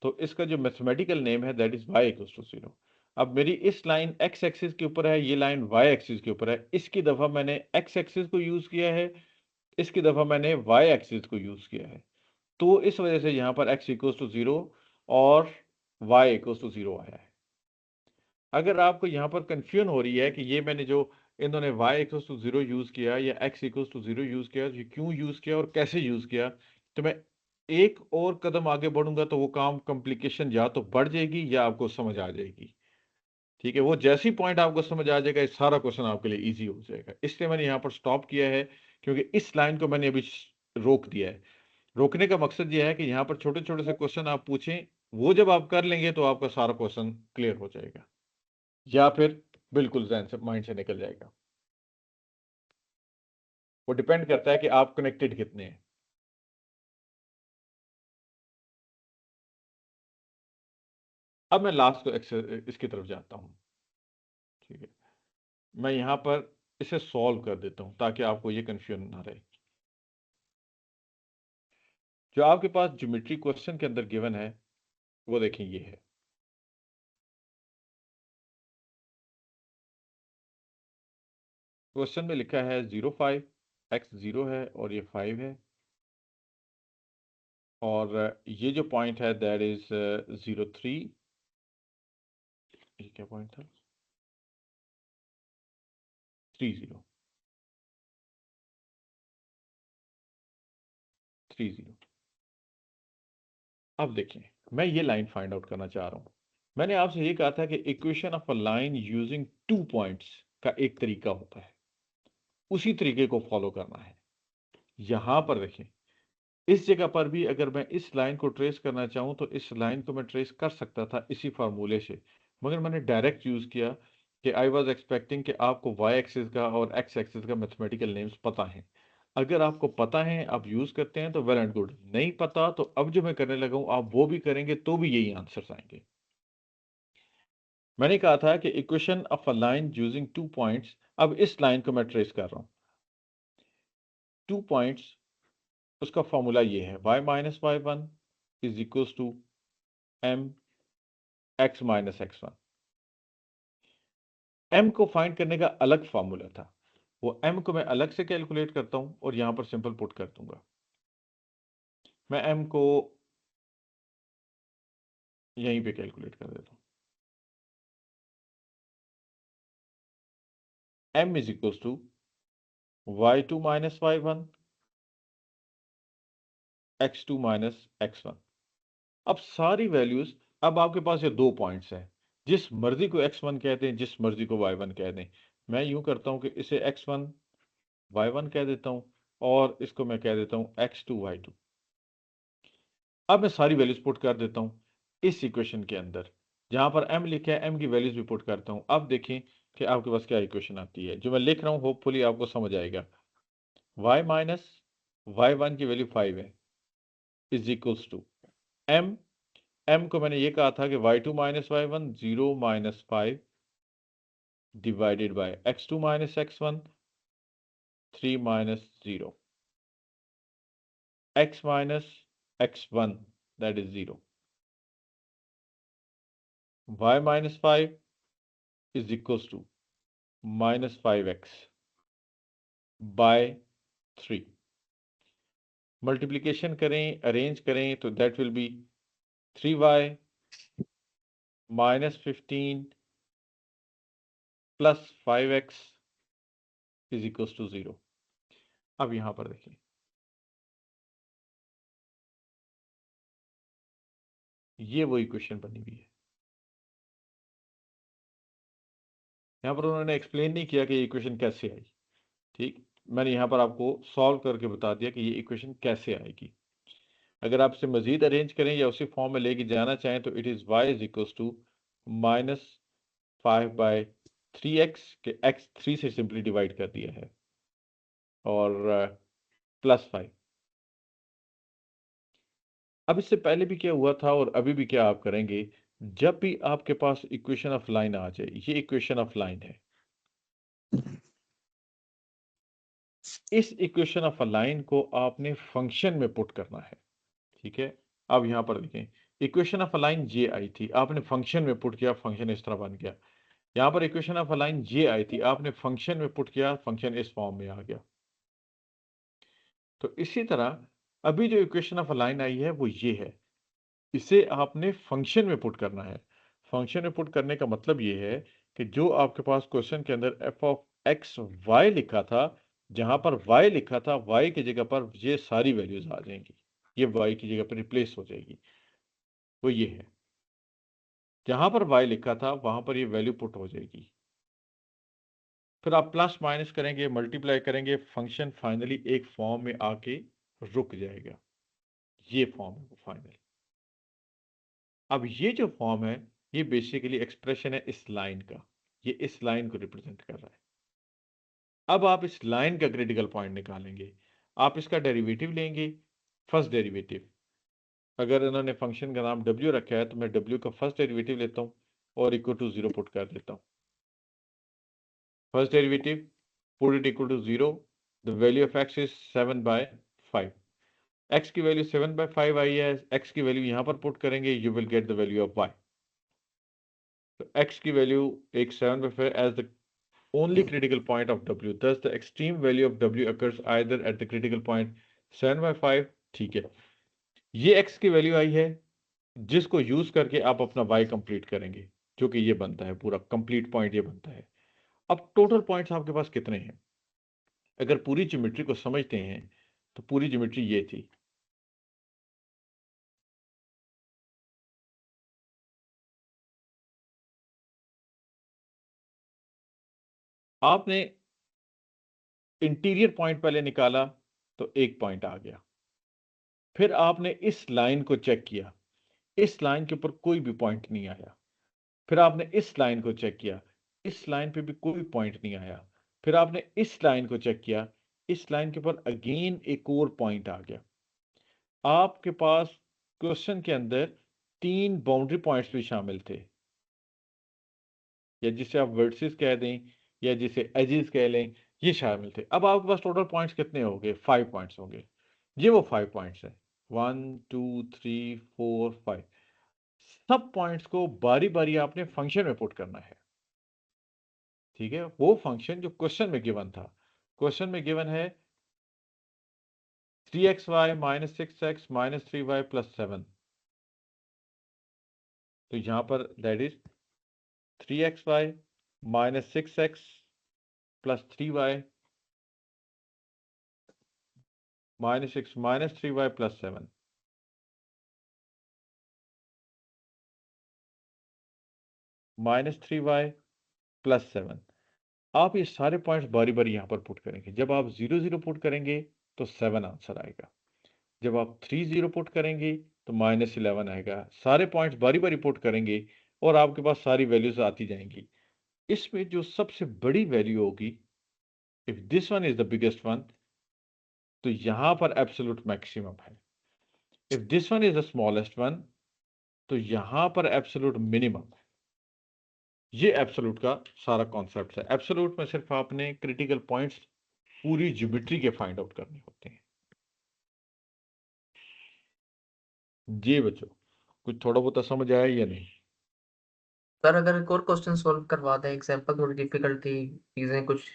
तो इसका जो मैथमेटिकल नेम है that is y equals to 0। अब मेरी इस लाइन x एक्सिस के ऊपर है, ये लाइन y एक्सिस के ऊपर है, इसकी दफा मैंने x एक्सिस को यूज किया है, इसकी दफा मैंने y एक्सिस को यूज किया है, तो इस वजह से यहाँ पर x इक्वल्स टू 0 और y इक्वल्स टू 0 आया है। अगर आपको यहाँ पर कंफ्यूजन हो रही है कि ये मैंने जो इन्होंने y इक्वल्स टू 0 यूज किया या x इक्वल्स टू 0 यूज किया, ये क्यों यूज किया और कैसे यूज किया, तो मैं एक और कदम आगे बढ़ूंगा तो वो काम कॉम्प्लिकेशन या तो बढ़ जाएगी या आपको समझ आ जाएगी। ठीक है, वो जैसी पॉइंट आपको समझ आ जाएगा, इस सारा क्वेश्चन आपके लिए इजी हो जाएगा। इसलिए मैंने यहाँ पर स्टॉप किया है, क्योंकि इस लाइन को मैंने अभी रोक दिया है। रोकने का मकसद ये है कि यहाँ पर छोटे छोटे से क्वेश्चन आप पूछें, वो जब आप कर लेंगे तो आपका सारा क्वेश्चन क्लियर हो जाएगा या फिर बिल्कुल जहन से माइंड से निकल जाएगा। वो डिपेंड करता है कि आप कनेक्टेड कितने हैं। अब मैं लास्ट को इसकी तरफ जाता हूं। ठीक है, मैं यहां पर इसे सॉल्व कर देता हूं ताकि आपको ये कंफ्यूजन ना रहे। जो आपके पास ज्योमेट्री क्वेश्चन के अंदर गिवन है वो देखें, ये है। क्वेश्चन में लिखा है 0, 5, x 0 है और ये 5 है, और ये जो पॉइंट है दैट इज 0, 3। ये क्या पॉइंट था? 3, 0, 3, 0। अब देखें, मैं ये लाइन फाइंड आउट करना चाह रहा हूं। मैंने आपसे ये कहा था कि equation of a line using 2 points का एक तरीका होता है, उसी तरीके को फॉलो करना है। यहां पर देखें, इस जगह पर भी अगर मैं इस लाइन को ट्रेस करना चाहूं तो इस लाइन को मैं ट्रेस कर सकता था इसी फार्मूले से, मगर मैंने डायरेक्ट यूज किया कि आई वाज एक्सपेक्टिंग कि आपको y एक्सिस का और x एक्सिस का मैथमेटिकल नेम्स पता है। अगर आपको पता है, आप यूज करते हैं तो वेल एंड गुड, नहीं पता तो अब जो मैं करने लगा हूं आप वो भी करेंगे तो भी यही आंसर्स आएंगे। मैंने कहा था कि equation of a line using 2 points, अब इस लाइन को मैं ट्रेस कर रहा हूं 2 पॉइंट्स, उसका फॉर्मूला ये है y minus y one is equals to m x minus x1। m को फाइंड करने का अलग फार्मूला था, वो m को मैं अलग से कैलकुलेट करता हूं और यहां पर सिंपल पुट कर दूंगा। मैं m को यहीं पे कैलकुलेट कर देता हूं। m is equals to y2 minus y1 x2 minus x1। अब सारी वैल्यूज, अब आपके पास ये 2 पॉइंट्स हैं, जिस मर्जी को x1 कह दें, जिस मर्जी को y1 कह दें। मैं यूं करता हूं कि इसे x1 y1 कह देता हूं और इसको मैं कह देता हूं x2 y2। अब मैं सारी वैल्यूज पुट कर देता हूं इस इक्वेशन के अंदर, जहां पर m लिखा है m की वैल्यूज भी पुट करता हूं। अब देखें कि आपके पास क्या इक्वेशन आती है। जो मैं लिख रहा हूं होपफुली आपको समझ आएगा। y माइनस y1 की वैल्यू 5 है इज इक्वल्स टू m को मैंने ये कहा था कि y2 minus y1 0 minus 5 divided by x2 minus x1 3 minus 0, x minus x1 that is 0, y minus 5 is equals to minus 5x by 3। Multiplication करें, arrange करें तो that will be 3y minus 15 plus 5x is equals to 0। अब यहां पर देखिए, ये वो equation बनी हुई है। यहां पर उन्होंने एक्सप्लेन नहीं किया कि ये इक्वेशन कैसे आई। ठीक, मैंने यहां पर आपको सॉल्व करके बता दिया कि ये इक्वेशन कैसे आएगी। अगर आप इसे मजीद अरेंज करें या उसी फॉर्म में लेके जाना चाहें तो it is y is equals to minus 5/3x के x 3 से सिंपली डिवाइड कर दिया है और प्लस 5। अब इससे पहले भी क्या हुआ था और अभी भी क्या आप करेंगे, जब भी आपके पास इक्वेशन ऑफ लाइन आ जाए, ये इक्वेशन ऑफ लाइन है, इस इक्वेशन ऑफ अ लाइन को आपने फंक्शन में पुट करना है, ठीक है। अब यहाँ पर देखें, इक्वेशन ऑफ अ लाइन जे आई थी, आपने फंक्शन में पुट किया, फंक्शन इस तरह बन गया। यहाँ पर इक्वेशन ऑफ अ लाइन जे आई थी, आपने फंक्शन में पुट किया, फंक्शन इस फॉर्म में आ गया। तो इसी तरह अभी जो इक्वेशन ऑफ अ लाइन आई है वो ये है, इसे आपने फंक्शन में पुट करना है। फंक्शन में पुट करने का मतलब ये है कि जो आपके पास क्वेश्चन के अंदर एफ ऑफ एक्स वाई लिखा था, जहां पर वाई लिखा था, वाई की जगह पर ये सारी वैल्यूज आ जाएंगी, ये वाई की जगह पर रिप्लेस हो जाएगी। वो ये है, जहां पर वाई लिखा था वहां पर ये वैल्यू पुट हो जाएगी। फिर आप प्लस माइनस करेंगे, मल्टीप्लाई करेंगे, फंक्शन फाइनली एक फॉर्म में आके रुक जाएगा। ये फॉर्म है वो फाइनल। अब ये जो फॉर्म है ये बेसिकली एक्सप्रेशन है इस लाइन का, ये इस लाइन को रिप्रेजेंट कर रहा है। अब आप इस लाइन का क्रिटिकल पॉइंट निकालेंगे, आप इसका डेरिवेटिव लेंगे, फर्स्ट डेरिवेटिव। अगर इन्होंने फंक्शन का नाम w रखा है तो मैं w का फर्स्ट डेरिवेटिव लेता हूँ और इक्वल टू 0 पुट कर देता हूँ। First derivative, put it equal to 0, the value of x is 7/5। x की वैल्यू 7/5 आई है, x की वैल्यू यहां पर पुट करेंगे, you will get the value of y। तो x की वैल्यू एक 7/5 as the only critical point of W. Thus, the extreme value of W occurs either at the critical point 7/5। ठीक है, ये x की वैल्यू आई है जिसको यूज करके आप अपना y कंप्लीट करेंगे, जो कि ये बनता है, पूरा कंप्लीट पॉइंट ये बनता है। अब टोटल पॉइंट्स आपके पास कितने हैं? अगर पूरी ज्योमेट्री को समझते हैं तो पूरी ज्योमेट्री ये थी। आपने इंटीरियर पॉइंट पहले निकाला तो एक पॉइंट आ गया, फिर आपने इस लाइन को चेक किया, इस लाइन के ऊपर कोई भी पॉइंट नहीं आया। फिर आपने इस लाइन को चेक किया, इस लाइन पे भी कोई पॉइंट नहीं आया। फिर आपने इस लाइन को चेक किया, इस लाइन के ऊपर अगेन एक और पॉइंट आ गया। आपके पास क्वेश्चन के अंदर 3 बाउंड्री पॉइंट्स भी शामिल थे, या जिसे आप वर्टिसेस कह दें या जिसे एजेस कह लें, ये शामिल थे। अब आपके पास टोटल पॉइंट्स कितने होंगे? 5 पॉइंट्स होंगे। ये वो 5 पॉइंट्स हैं, 1 2 3 4 5। सब पॉइंट्स को बारी बारी आपने फंक्शन में पुट करना है, ठीक है। वो फंक्शन जो क्वेश्चन में गिवन था, क्वेश्चन में गिवन है 3xy minus 6x minus 3y plus 7। तो यहां पर that is 3xy minus 6x plus 3y minus 6 minus 3y plus 7। Minus 3y plus 7। आप ये सारे पॉइंट्स बारी बारी यहां पर पुट करेंगे। जब आप 0 0 पुट करेंगे तो 7 आंसर आएगा। जब आप 3 0 पुट करेंगे तो माइनस 11 आएगा। सारे पॉइंट्स बारी बारी पुट करेंगे और आपके पास सारी वैल्यूज आती जाएंगी। इसमें जो सबसे बड़ी वैल्यू होगी, if this one is the biggest one, तो यहां पर एब्सोल्यूट मैक्सिमम है। If this one is the smallest one, तो यहां पर एब्सोल्यूट मिनिमम है। ये एब्सोल्यूट का सारा कॉन्सेप्ट है। एब्सोल्यूट में सिर्फ आपने क्रिटिकल पॉइंट्स पूरी ज्योमेट्री के फाइंड आउट करने होते हैं। जी बच्चों, कुछ थोड़ा बहुत समझ आया या नहीं? सर अगर एक और क्वेश्चन सॉल्व करवा दें, एग्जांपल थोड़ी डिफिकल्ट थी, चीजें कुछ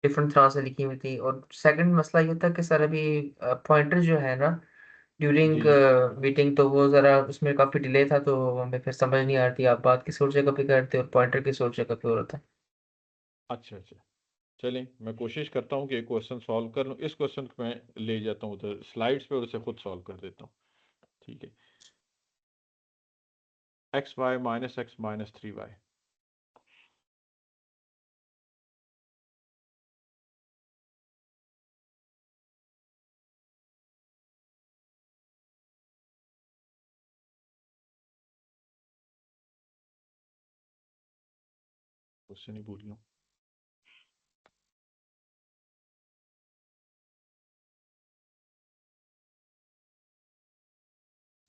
डिफरेंट तरह से लिखी हुई थी। और सेकंड मसला ये था कि सर अभी पॉइंटर जो है ना ड्यूरिंग जी जी। मीटिंग, तो वो जरा उसमें काफी डिले था, तो हमें फिर समझ नहीं आ रही थी आप बात किस और जगह पे करते और पॉइंटर किस और जगह पे हो रहा था। अच्छा अच्छा, चलिए मैं कोशिश करता हूँ कि एक क्वेश्चन सॉल्व कर लूँ। इस क्वेश्चन को मैं ले जाता हूँ उधर स्लाइड्स पे और उसे खुद सॉल्व कर देता हूँ, ठीक है। X Y minus X minus 3y। Question ही भूल गया।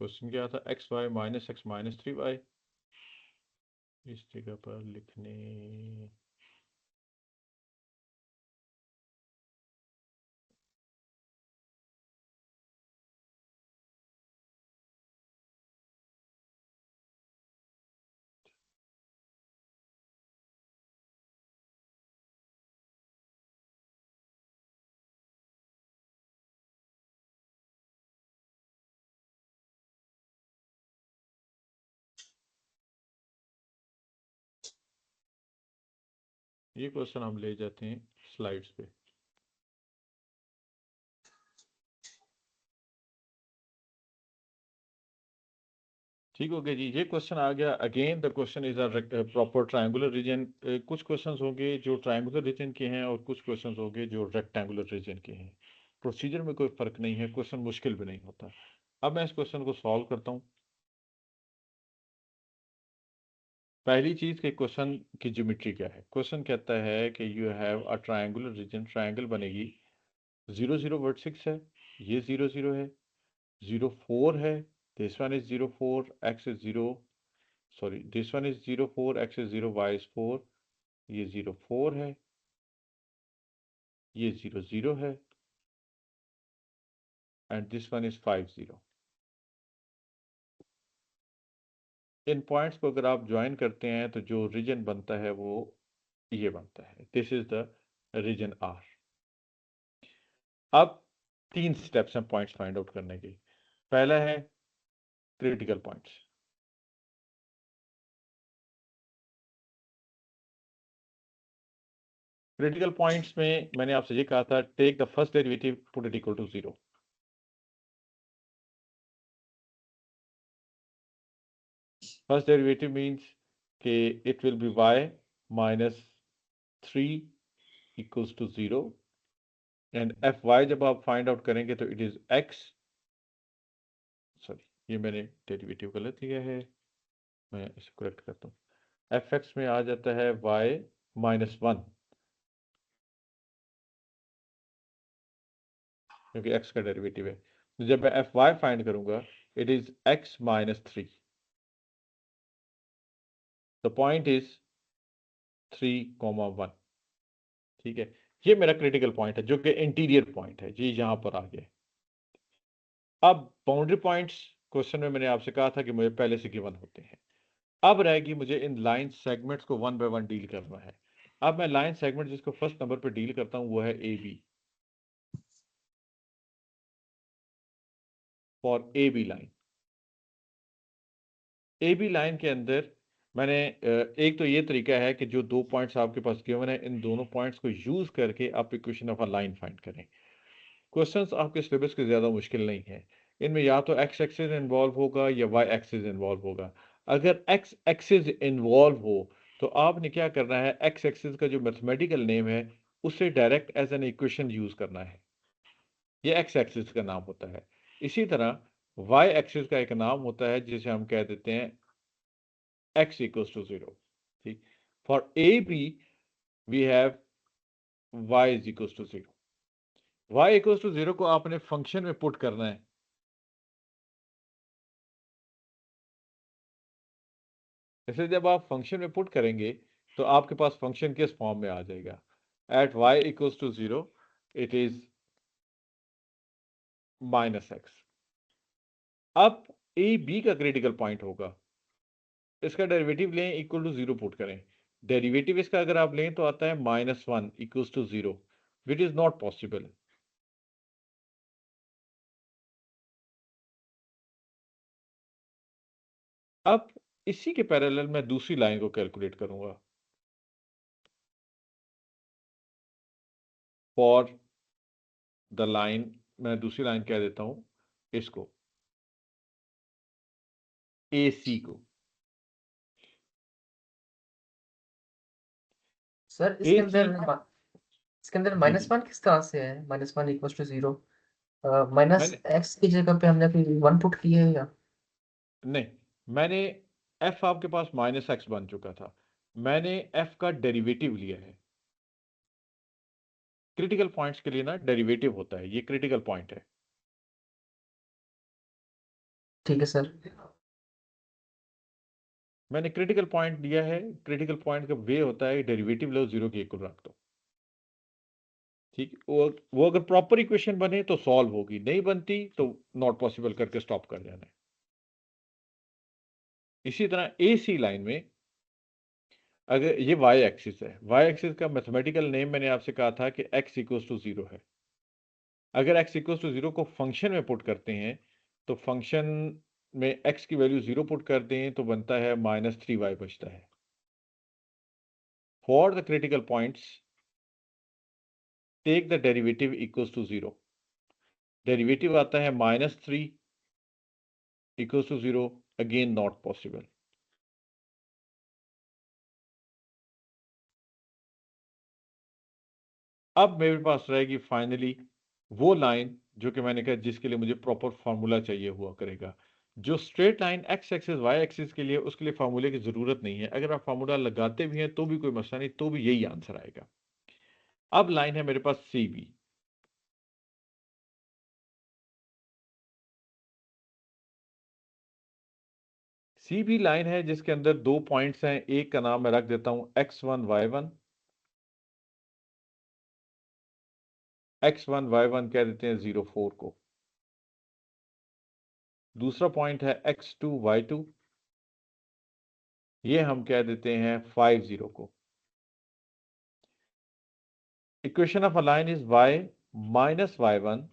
क्वेश्चन क्या था? X Y minus X minus 3y। इस जगह पर लिखने ये क्वेश्चन हम ले जाते हैं स्लाइड्स पे। ठीक हो गया जी। ये क्वेश्चन आ गया। Again the question is a proper triangular region. कुछ क्वेश्चंस होंगे जो ट्रायंगुलर रीजन के हैं और कुछ क्वेश्चंस होंगे जो रेक्टेंगुलर रीजन के हैं। प्रोसीजर में कोई फर्क नहीं है, क्वेश्चन मुश्किल भी नहीं होता। अब मैं इस क्वेश्चन को सॉल्व करता हूँ। पहली चीज के क्वेश्चन की ज्योमेट्री क्या है। क्वेश्चन कहता है कि you have a triangular region, triangle बनेगी 0 0 वर्टेक्स है, ये 0 0 है, 0 4 है, this one is 0 4, x is 0, sorry this one is 0 4, x is 0, y is 4, ये 0 4 है, ये 0 0 है, and this one is 5 0। In points को अगर आप ज्वाइन करते हैं तो जो रीजन बनता है वो ये बनता है। This is the region R. अब 3 स्टेप्स हैं पॉइंट्स फाइंड आउट करने के। पहला है क्रिटिकल पॉइंट्स। क्रिटिकल पॉइंट्स में मैंने आपसे ये कहा था, take the first derivative, put it equal to 0। First derivative means कि it will be y minus 3 equals to 0, and F Y जब आप फाइंड आउट करेंगे तो इट इज x, सॉरी ये मैंने डेरिवेटिव गलत लिया है, मैं इसे करेक्ट करता हूँ। एफ एक्स में आ जाता है y माइनस 1, क्योंकि x का डेरिवेटिव है। तो जब मैं एफ वाई फाइंड करूंगा it is x minus 3। The point is 3, 1। ठीक है, ये मेरा क्रिटिकल पॉइंट है जो कि इंटीरियर पॉइंट है जी, यहां पर आ गया। अब बाउंड्री पॉइंट्स क्वेश्चन में मैंने आपसे कहा था कि मुझे पहले से गिवन होते हैं। अब रहेगी मुझे इन लाइन सेगमेंट्स को 1 बाय 1 डील करना है। अब मैं लाइन सेगमेंट जिसको फर्स्ट नंबर पे डील करता हूं वो है A B. For A B line, A B line के अंदर मैंने एक तो ये तरीका है कि जो 2 पॉइंट्स आपके पास गिवन है इन दोनों पॉइंट्स को यूज करके आप equation of a line find करें। क्वेश्चंस आपके सिलेबस के ज़्यादा मुश्किल नहीं है। इनमें या तो एक्स एक्सिस इन्वॉल्व होगा या वाई एक्सिस इन्वॉल्व होगा। अगर एक्स एक्सिस इन्वॉल्व हो तो आपने क्या करना है, एक्स एक्सिस का जो मैथमेटिकल नेम है उसे direct as an equation use करना है। ये एक्स एक्सिस का नाम होता है। इसी तरह वाई एक्सिस का एक नाम होता है जिसे हम कह देते हैं एक्स इक्वल्स टू 0। ठीक, for A B we have y is equals to 0। Y equals to 0 को आपने फंक्शन में पुट करना है। इसलिए जब आप फंक्शन में पुट करेंगे तो आपके पास फंक्शन किस फॉर्म में आ जाएगा, at y equals to 0 it is minus x. अब ए बी का क्रिटिकल पॉइंट होगा, इसका डेरिवेटिव लें, इक्वल टू 0 पुट करें। डेरिवेटिव इसका अगर आप लें तो आता है -1 equals to 0, which is not possible. अब इसी के पैरेलल मैं दूसरी लाइन को कैलकुलेट करूंगा। फॉर द लाइन, मैं दूसरी लाइन कह देता हूं इसको ए सी को। सर ए सी इसके अंदर जी जी, -1 किस तरह से है, -1 इक्वल टू 0? माइनस मैंने एक्स की जगह पे हमने कोई 1 पुट किया है या? नहीं, मैंने एफ आपके पास -x बन चुका था, मैंने एफ का डेरिवेटिव लिया है। क्रिटिकल पॉइंट्स के लिए ना डेरिवेटिव होता है, ये क्रिटिकल पॉइंट है। ठीक है सर। मैंने क्रिटिकल पॉइंट लिया है। क्रिटिकल पॉइंट का वे होता है डेरिवेटिव लो 0 के इक्वल रख दो। ठीक, वो अगर प्रॉपर इक्वेशन बने तो सॉल्व होगी, नहीं बनती तो नॉट पॉसिबल करके स्टॉप कर जाना है। इसी तरह ए सी लाइन में अगर ये वाई एक्सिस है, वाई एक्सिस का मैथमेटिकल नेम मैंने आपसे कहा था कि एक्स इक्वल्स टू 0 है। अगर x इक्वल्स टू 0 को फंक्शन में पुट करते हैं तो फंक्शन में x की वैल्यू 0 पुट कर दें तो बनता है -3y बचता है। For the critical points take the derivative equals to 0। Derivative आता है -3 equals to 0, again not possible. अब मेरे पास रहेगी फाइनली वो लाइन जो कि मैंने कहा जिसके लिए मुझे प्रॉपर फार्मूला चाहिए हुआ करेगा। जो straight line x axis y axis के लिए, उसके लिए फार्मूले की जरूरत नहीं है। अगर आप फार्मूला लगाते भी हैं तो भी कोई मसला नहीं, तो भी यही आंसर आएगा। अब लाइन है मेरे पास C B. C B line है जिसके अंदर दो पॉइंट्स हैं। एक का नाम मैं रख देता हूं x1 y1, x1 y1 कह देते हैं 0,4 को। दूसरा पॉइंट है x2 y2, ये हम कह देते हैं 50 को। Equation of a line is y minus y1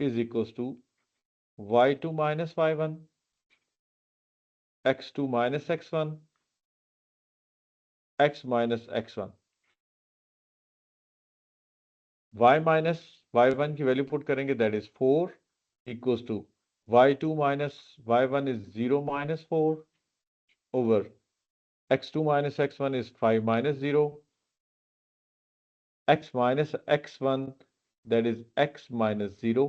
is equals to y2 minus y1, x2 minus x1, x minus x1। y minus y1 की वैल्यू पुट करेंगे, that is 4 equals to y2 minus y1 is 0 minus 4 over x2 minus x1 is 5 minus 0, x minus x1, that is x minus 0.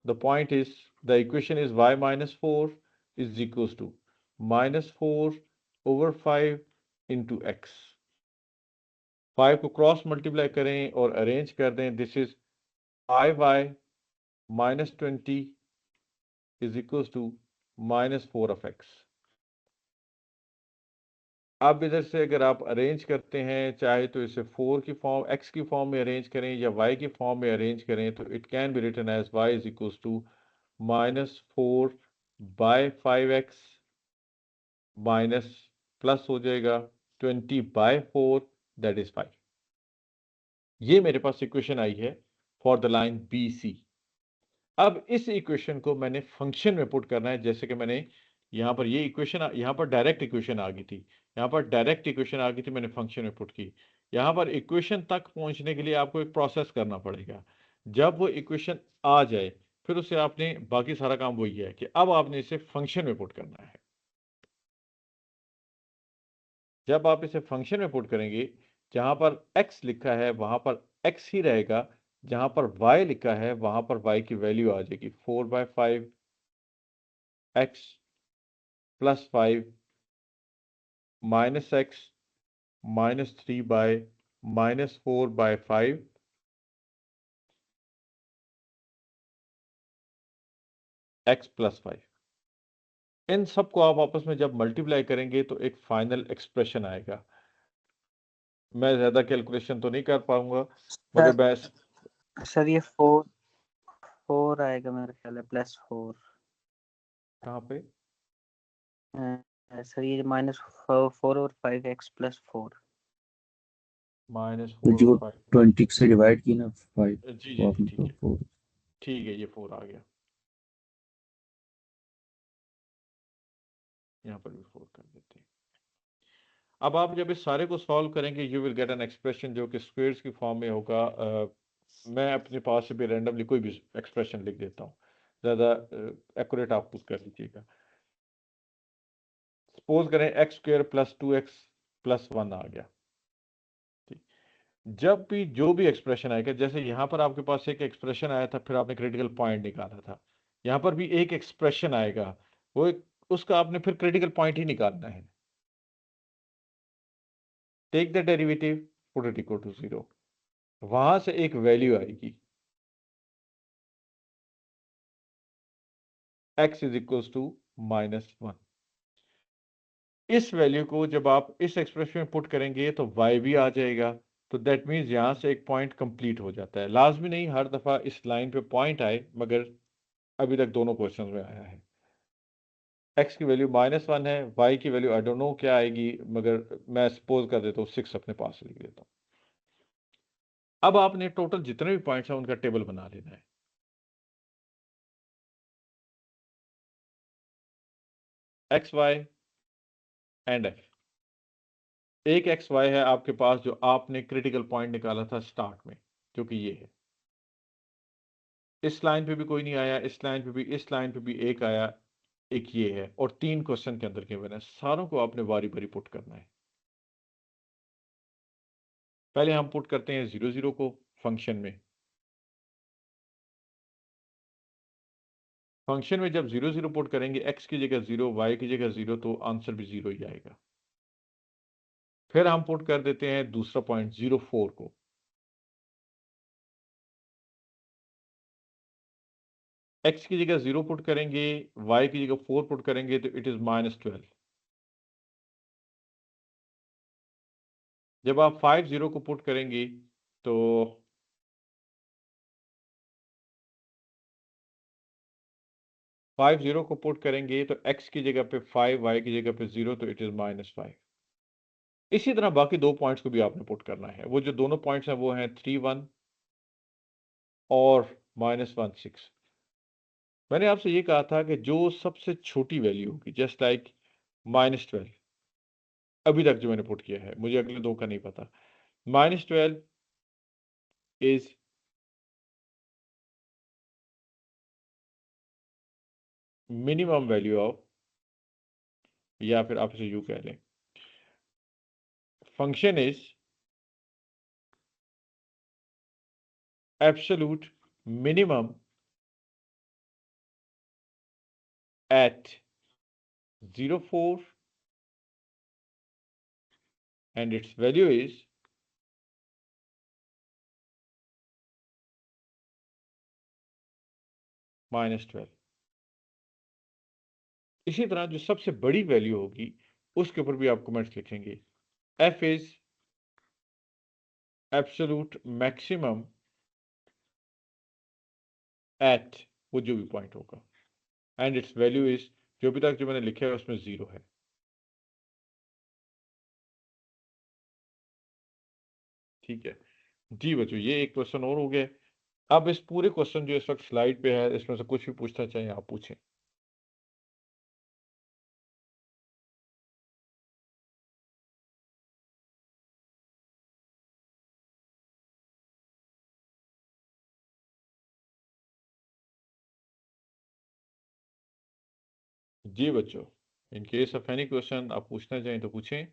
The point is, the equation is y minus 4 is equals to minus 4 over 5 into x। 5 को cross multiply करें और arrange कर दें, this is 5y minus 20 is equals to minus 4 of x। अब इधर से अगर आप अरेंज करते हैं, चाहे तो इसे 4 की फॉर्म, x की फॉर्म में अरेंज करें या y की फॉर्म में अरेंज करें, तो it can be written as y is equals to -4 by 5x minus plus हो जाएगा 20 बाय 4, दैट इज 5। ये मेरे पास इक्वेशन आई है for the line B C. अब इस इक्वेशन को मैंने फंक्शन में पुट करना है। जैसे कि मैंने यहाँ पर ये इक्वेशन, यहाँ पर डायरेक्ट इक्वेशन आ गई थी, यहाँ पर डायरेक्ट इक्वेशन आ गई थी, मैंने फंक्शन में पुट की। यहाँ पर इक्वेशन तक पहुंचने के लिए आपको एक प्रोसेस करना पड़ेगा। जब वो इक्वेशन आ जाए फिर उसे आपने, बाकी सारा काम वही है कि अब आपने इसे फंक्शन में पुट करना है। जब आप इसे फंक्शन में पुट करेंगे, जहां पर x लिखा है वहां पर x ही रहेगा, जहां पर y लिखा है वहां पर y की वैल्यू आ जाएगी 4/5 x plus 5 minus x minus 3 bye minus 4/5 x plus 5। इन सबको आप आपस में जब मल्टीप्लाई करेंगे तो एक फाइनल एक्सप्रेशन आएगा। मैं ज्यादा कैलकुलेशन तो नहीं कर पाऊंगा, मगर मैं सर ये 4 आएगा मेरे ख्याल है, +4। कहाँ पे सर ये -4 और 5x + 4। -4 जो और 5, 20 से डिवाइड की ना 5 जी वो जी आपने ठीक तो है, 4। ठीक है, ये 4 आ गया, यहाँ पर भी 4 कर देते हैं। अब आप जब इस सारे को सॉल्व करेंगे, you will get an expression जो कि स्क्वायर्स की फॉर्म में होगा। मैं अपने पास से भी रैंडमली कोई भी एक्सप्रेशन लिख देता हूँ, ज़्यादा एक्यूरेट आप कुछ कर लीजिएगा। सपोज करें x² + 2x + 1 आ गया। ठीक, जब भी जो भी एक्सप्रेशन आएगा, जैसे यहाँ पर आपके पास एक एक्सप्रेशन आया था, फिर आपने क्रिटिकल पॉइंट निकाला था, यहाँ पर भी एक एक्सप्रेशन आएगा, उसका आपने फिर क्रिटिकल पॉइंट ही निकालना है। Take the derivative, put it equal to 0, वहां से एक वैल्यू आएगी x इज इक्वल्स टू -1। इस वैल्यू को जब आप इस एक्सप्रेशन में पुट करेंगे तो y भी आ जाएगा। तो दैट मीन्स यहां से एक पॉइंट कंप्लीट हो जाता है। लाजमी नहीं हर दफा इस लाइन पे पॉइंट आए, मगर अभी तक दोनों क्वेश्चन में आया है। x की वैल्यू -1 है, y की वैल्यू आई डोंट नो क्या आएगी, मगर मैं सपोज कर देता हूँ 6 अपने पास लिख देता हूँ। अब आपने टोटल जितने भी पॉइंट्स हैं उनका टेबल बना लेना है। x, y and f। एक एक्स वाई है आपके पास जो आपने क्रिटिकल पॉइंट निकाला था स्टार्ट में, जो कि ये है। इस लाइन पे भी कोई नहीं आया, इस लाइन पे भी, इस लाइन पे भी एक आया, एक ये है, और 3 क्वेश्चन के अंदर गिवन है। सारों को आपने बारी बारी पुट करना है। पहले हम पुट करते हैं 0 0 को फंक्शन में। फंक्शन में जब 0 0 पुट करेंगे, x की जगह 0, y की जगह 0, तो आंसर भी 0 ही आएगा। फिर हम पुट कर देते हैं दूसरा पॉइंट 0 4 को। x की जगह 0 पुट करेंगे, y की जगह 4 पुट करेंगे, तो इट इज -12। जब आप 5 0 को पुट करेंगे तो 5 0 को पुट करेंगे तो x की जगह पे 5, y की जगह पे 0, तो इट इज -5। इसी तरह बाकी 2 पॉइंट्स को भी आपने पुट करना है। वो जो दोनों पॉइंट्स हैं वो हैं 3 1 और -1 6। मैंने आपसे ये कहा था कि जो सबसे छोटी वैल्यू होगी, जस्ट लाइक -12, अभी तक जो मैंने पुट किया है, मुझे अगले 2 का नहीं पता। -12 इज मिनिमम वैल्यू ऑफ, या फिर आप इसे यूं कह लें, function is absolute minimum at 0 4 and its value is -12। इसी तरह जो सबसे बड़ी वैल्यू होगी उसके ऊपर भी आप कमेंट्स लिखेंगे। f is absolute maximum at, वो जो भी पॉइंट होगा, एंड इट्स वैल्यू इज, जो भी तक जो मैंने लिखा है उसमें 0 है। ठीक है जी बच्चों, ये एक क्वेश्चन और हो गया। अब इस पूरे क्वेश्चन जो इस वक्त स्लाइड पे है, इसमें से कुछ भी पूछना चाहिए आप पूछें। जी बच्चों, in case of any question आप पूछना चाहें तो पूछें।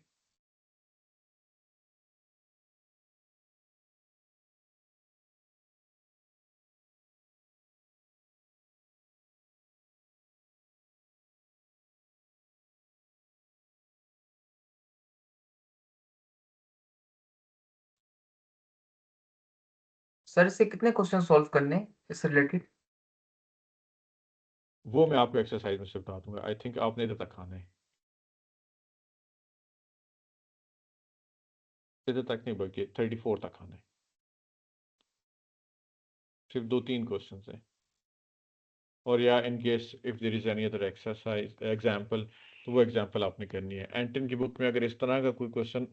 सर इससे कितने क्वेश्चन सॉल्व करने हैं इससे रिलेटेड? वो मैं आपको एक्सरसाइज में से बता दूंगा। आई थिंक आपने इधर तक खाना है, इधर तक नहीं बल्कि 34 तक खाना है। सिर्फ 2-3 क्वेश्चन हैं। और या in case if there is any other exercise example, तो वो एग्जांपल आपने करनी है। एंटन की बुक में अगर इस तरह का कोई क्वेश्चन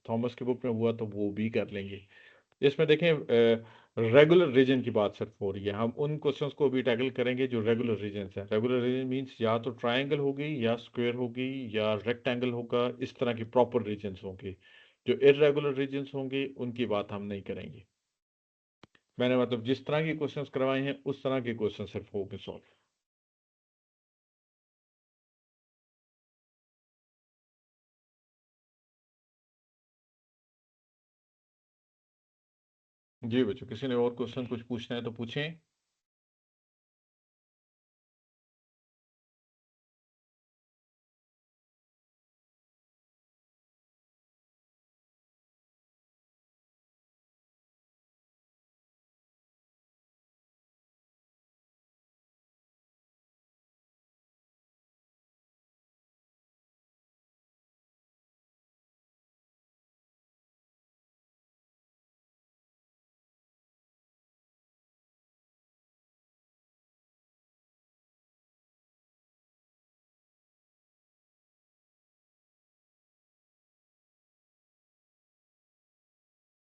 थॉमस की बुक में हुआ तो वो भी कर लेंगे। इसमें देखें रेगुलर रीजन की बात सिर्फ हो रही है। हम उन क्वेश्चंस को भी टैकल करेंगे जो रेगुलर रीजन है। रेगुलर रीजन मींस या तो ट्रायंगल होगी, या स्क्वायर होगी, या रेक्टेंगल होगा, इस तरह की प्रॉपर रीजन होंगे। जो इरेगुलर रीजन होंगे उनकी बात हम नहीं करेंगे। मैंने मतलब जिस तरह के क्वेश्चंस करवाए हैं उस तरह के क्वेश्चन सिर्फ होंगे सॉल्व। जी बच्चों, किसी ने और क्वेश्चन कुछ पूछना है तो पूछें।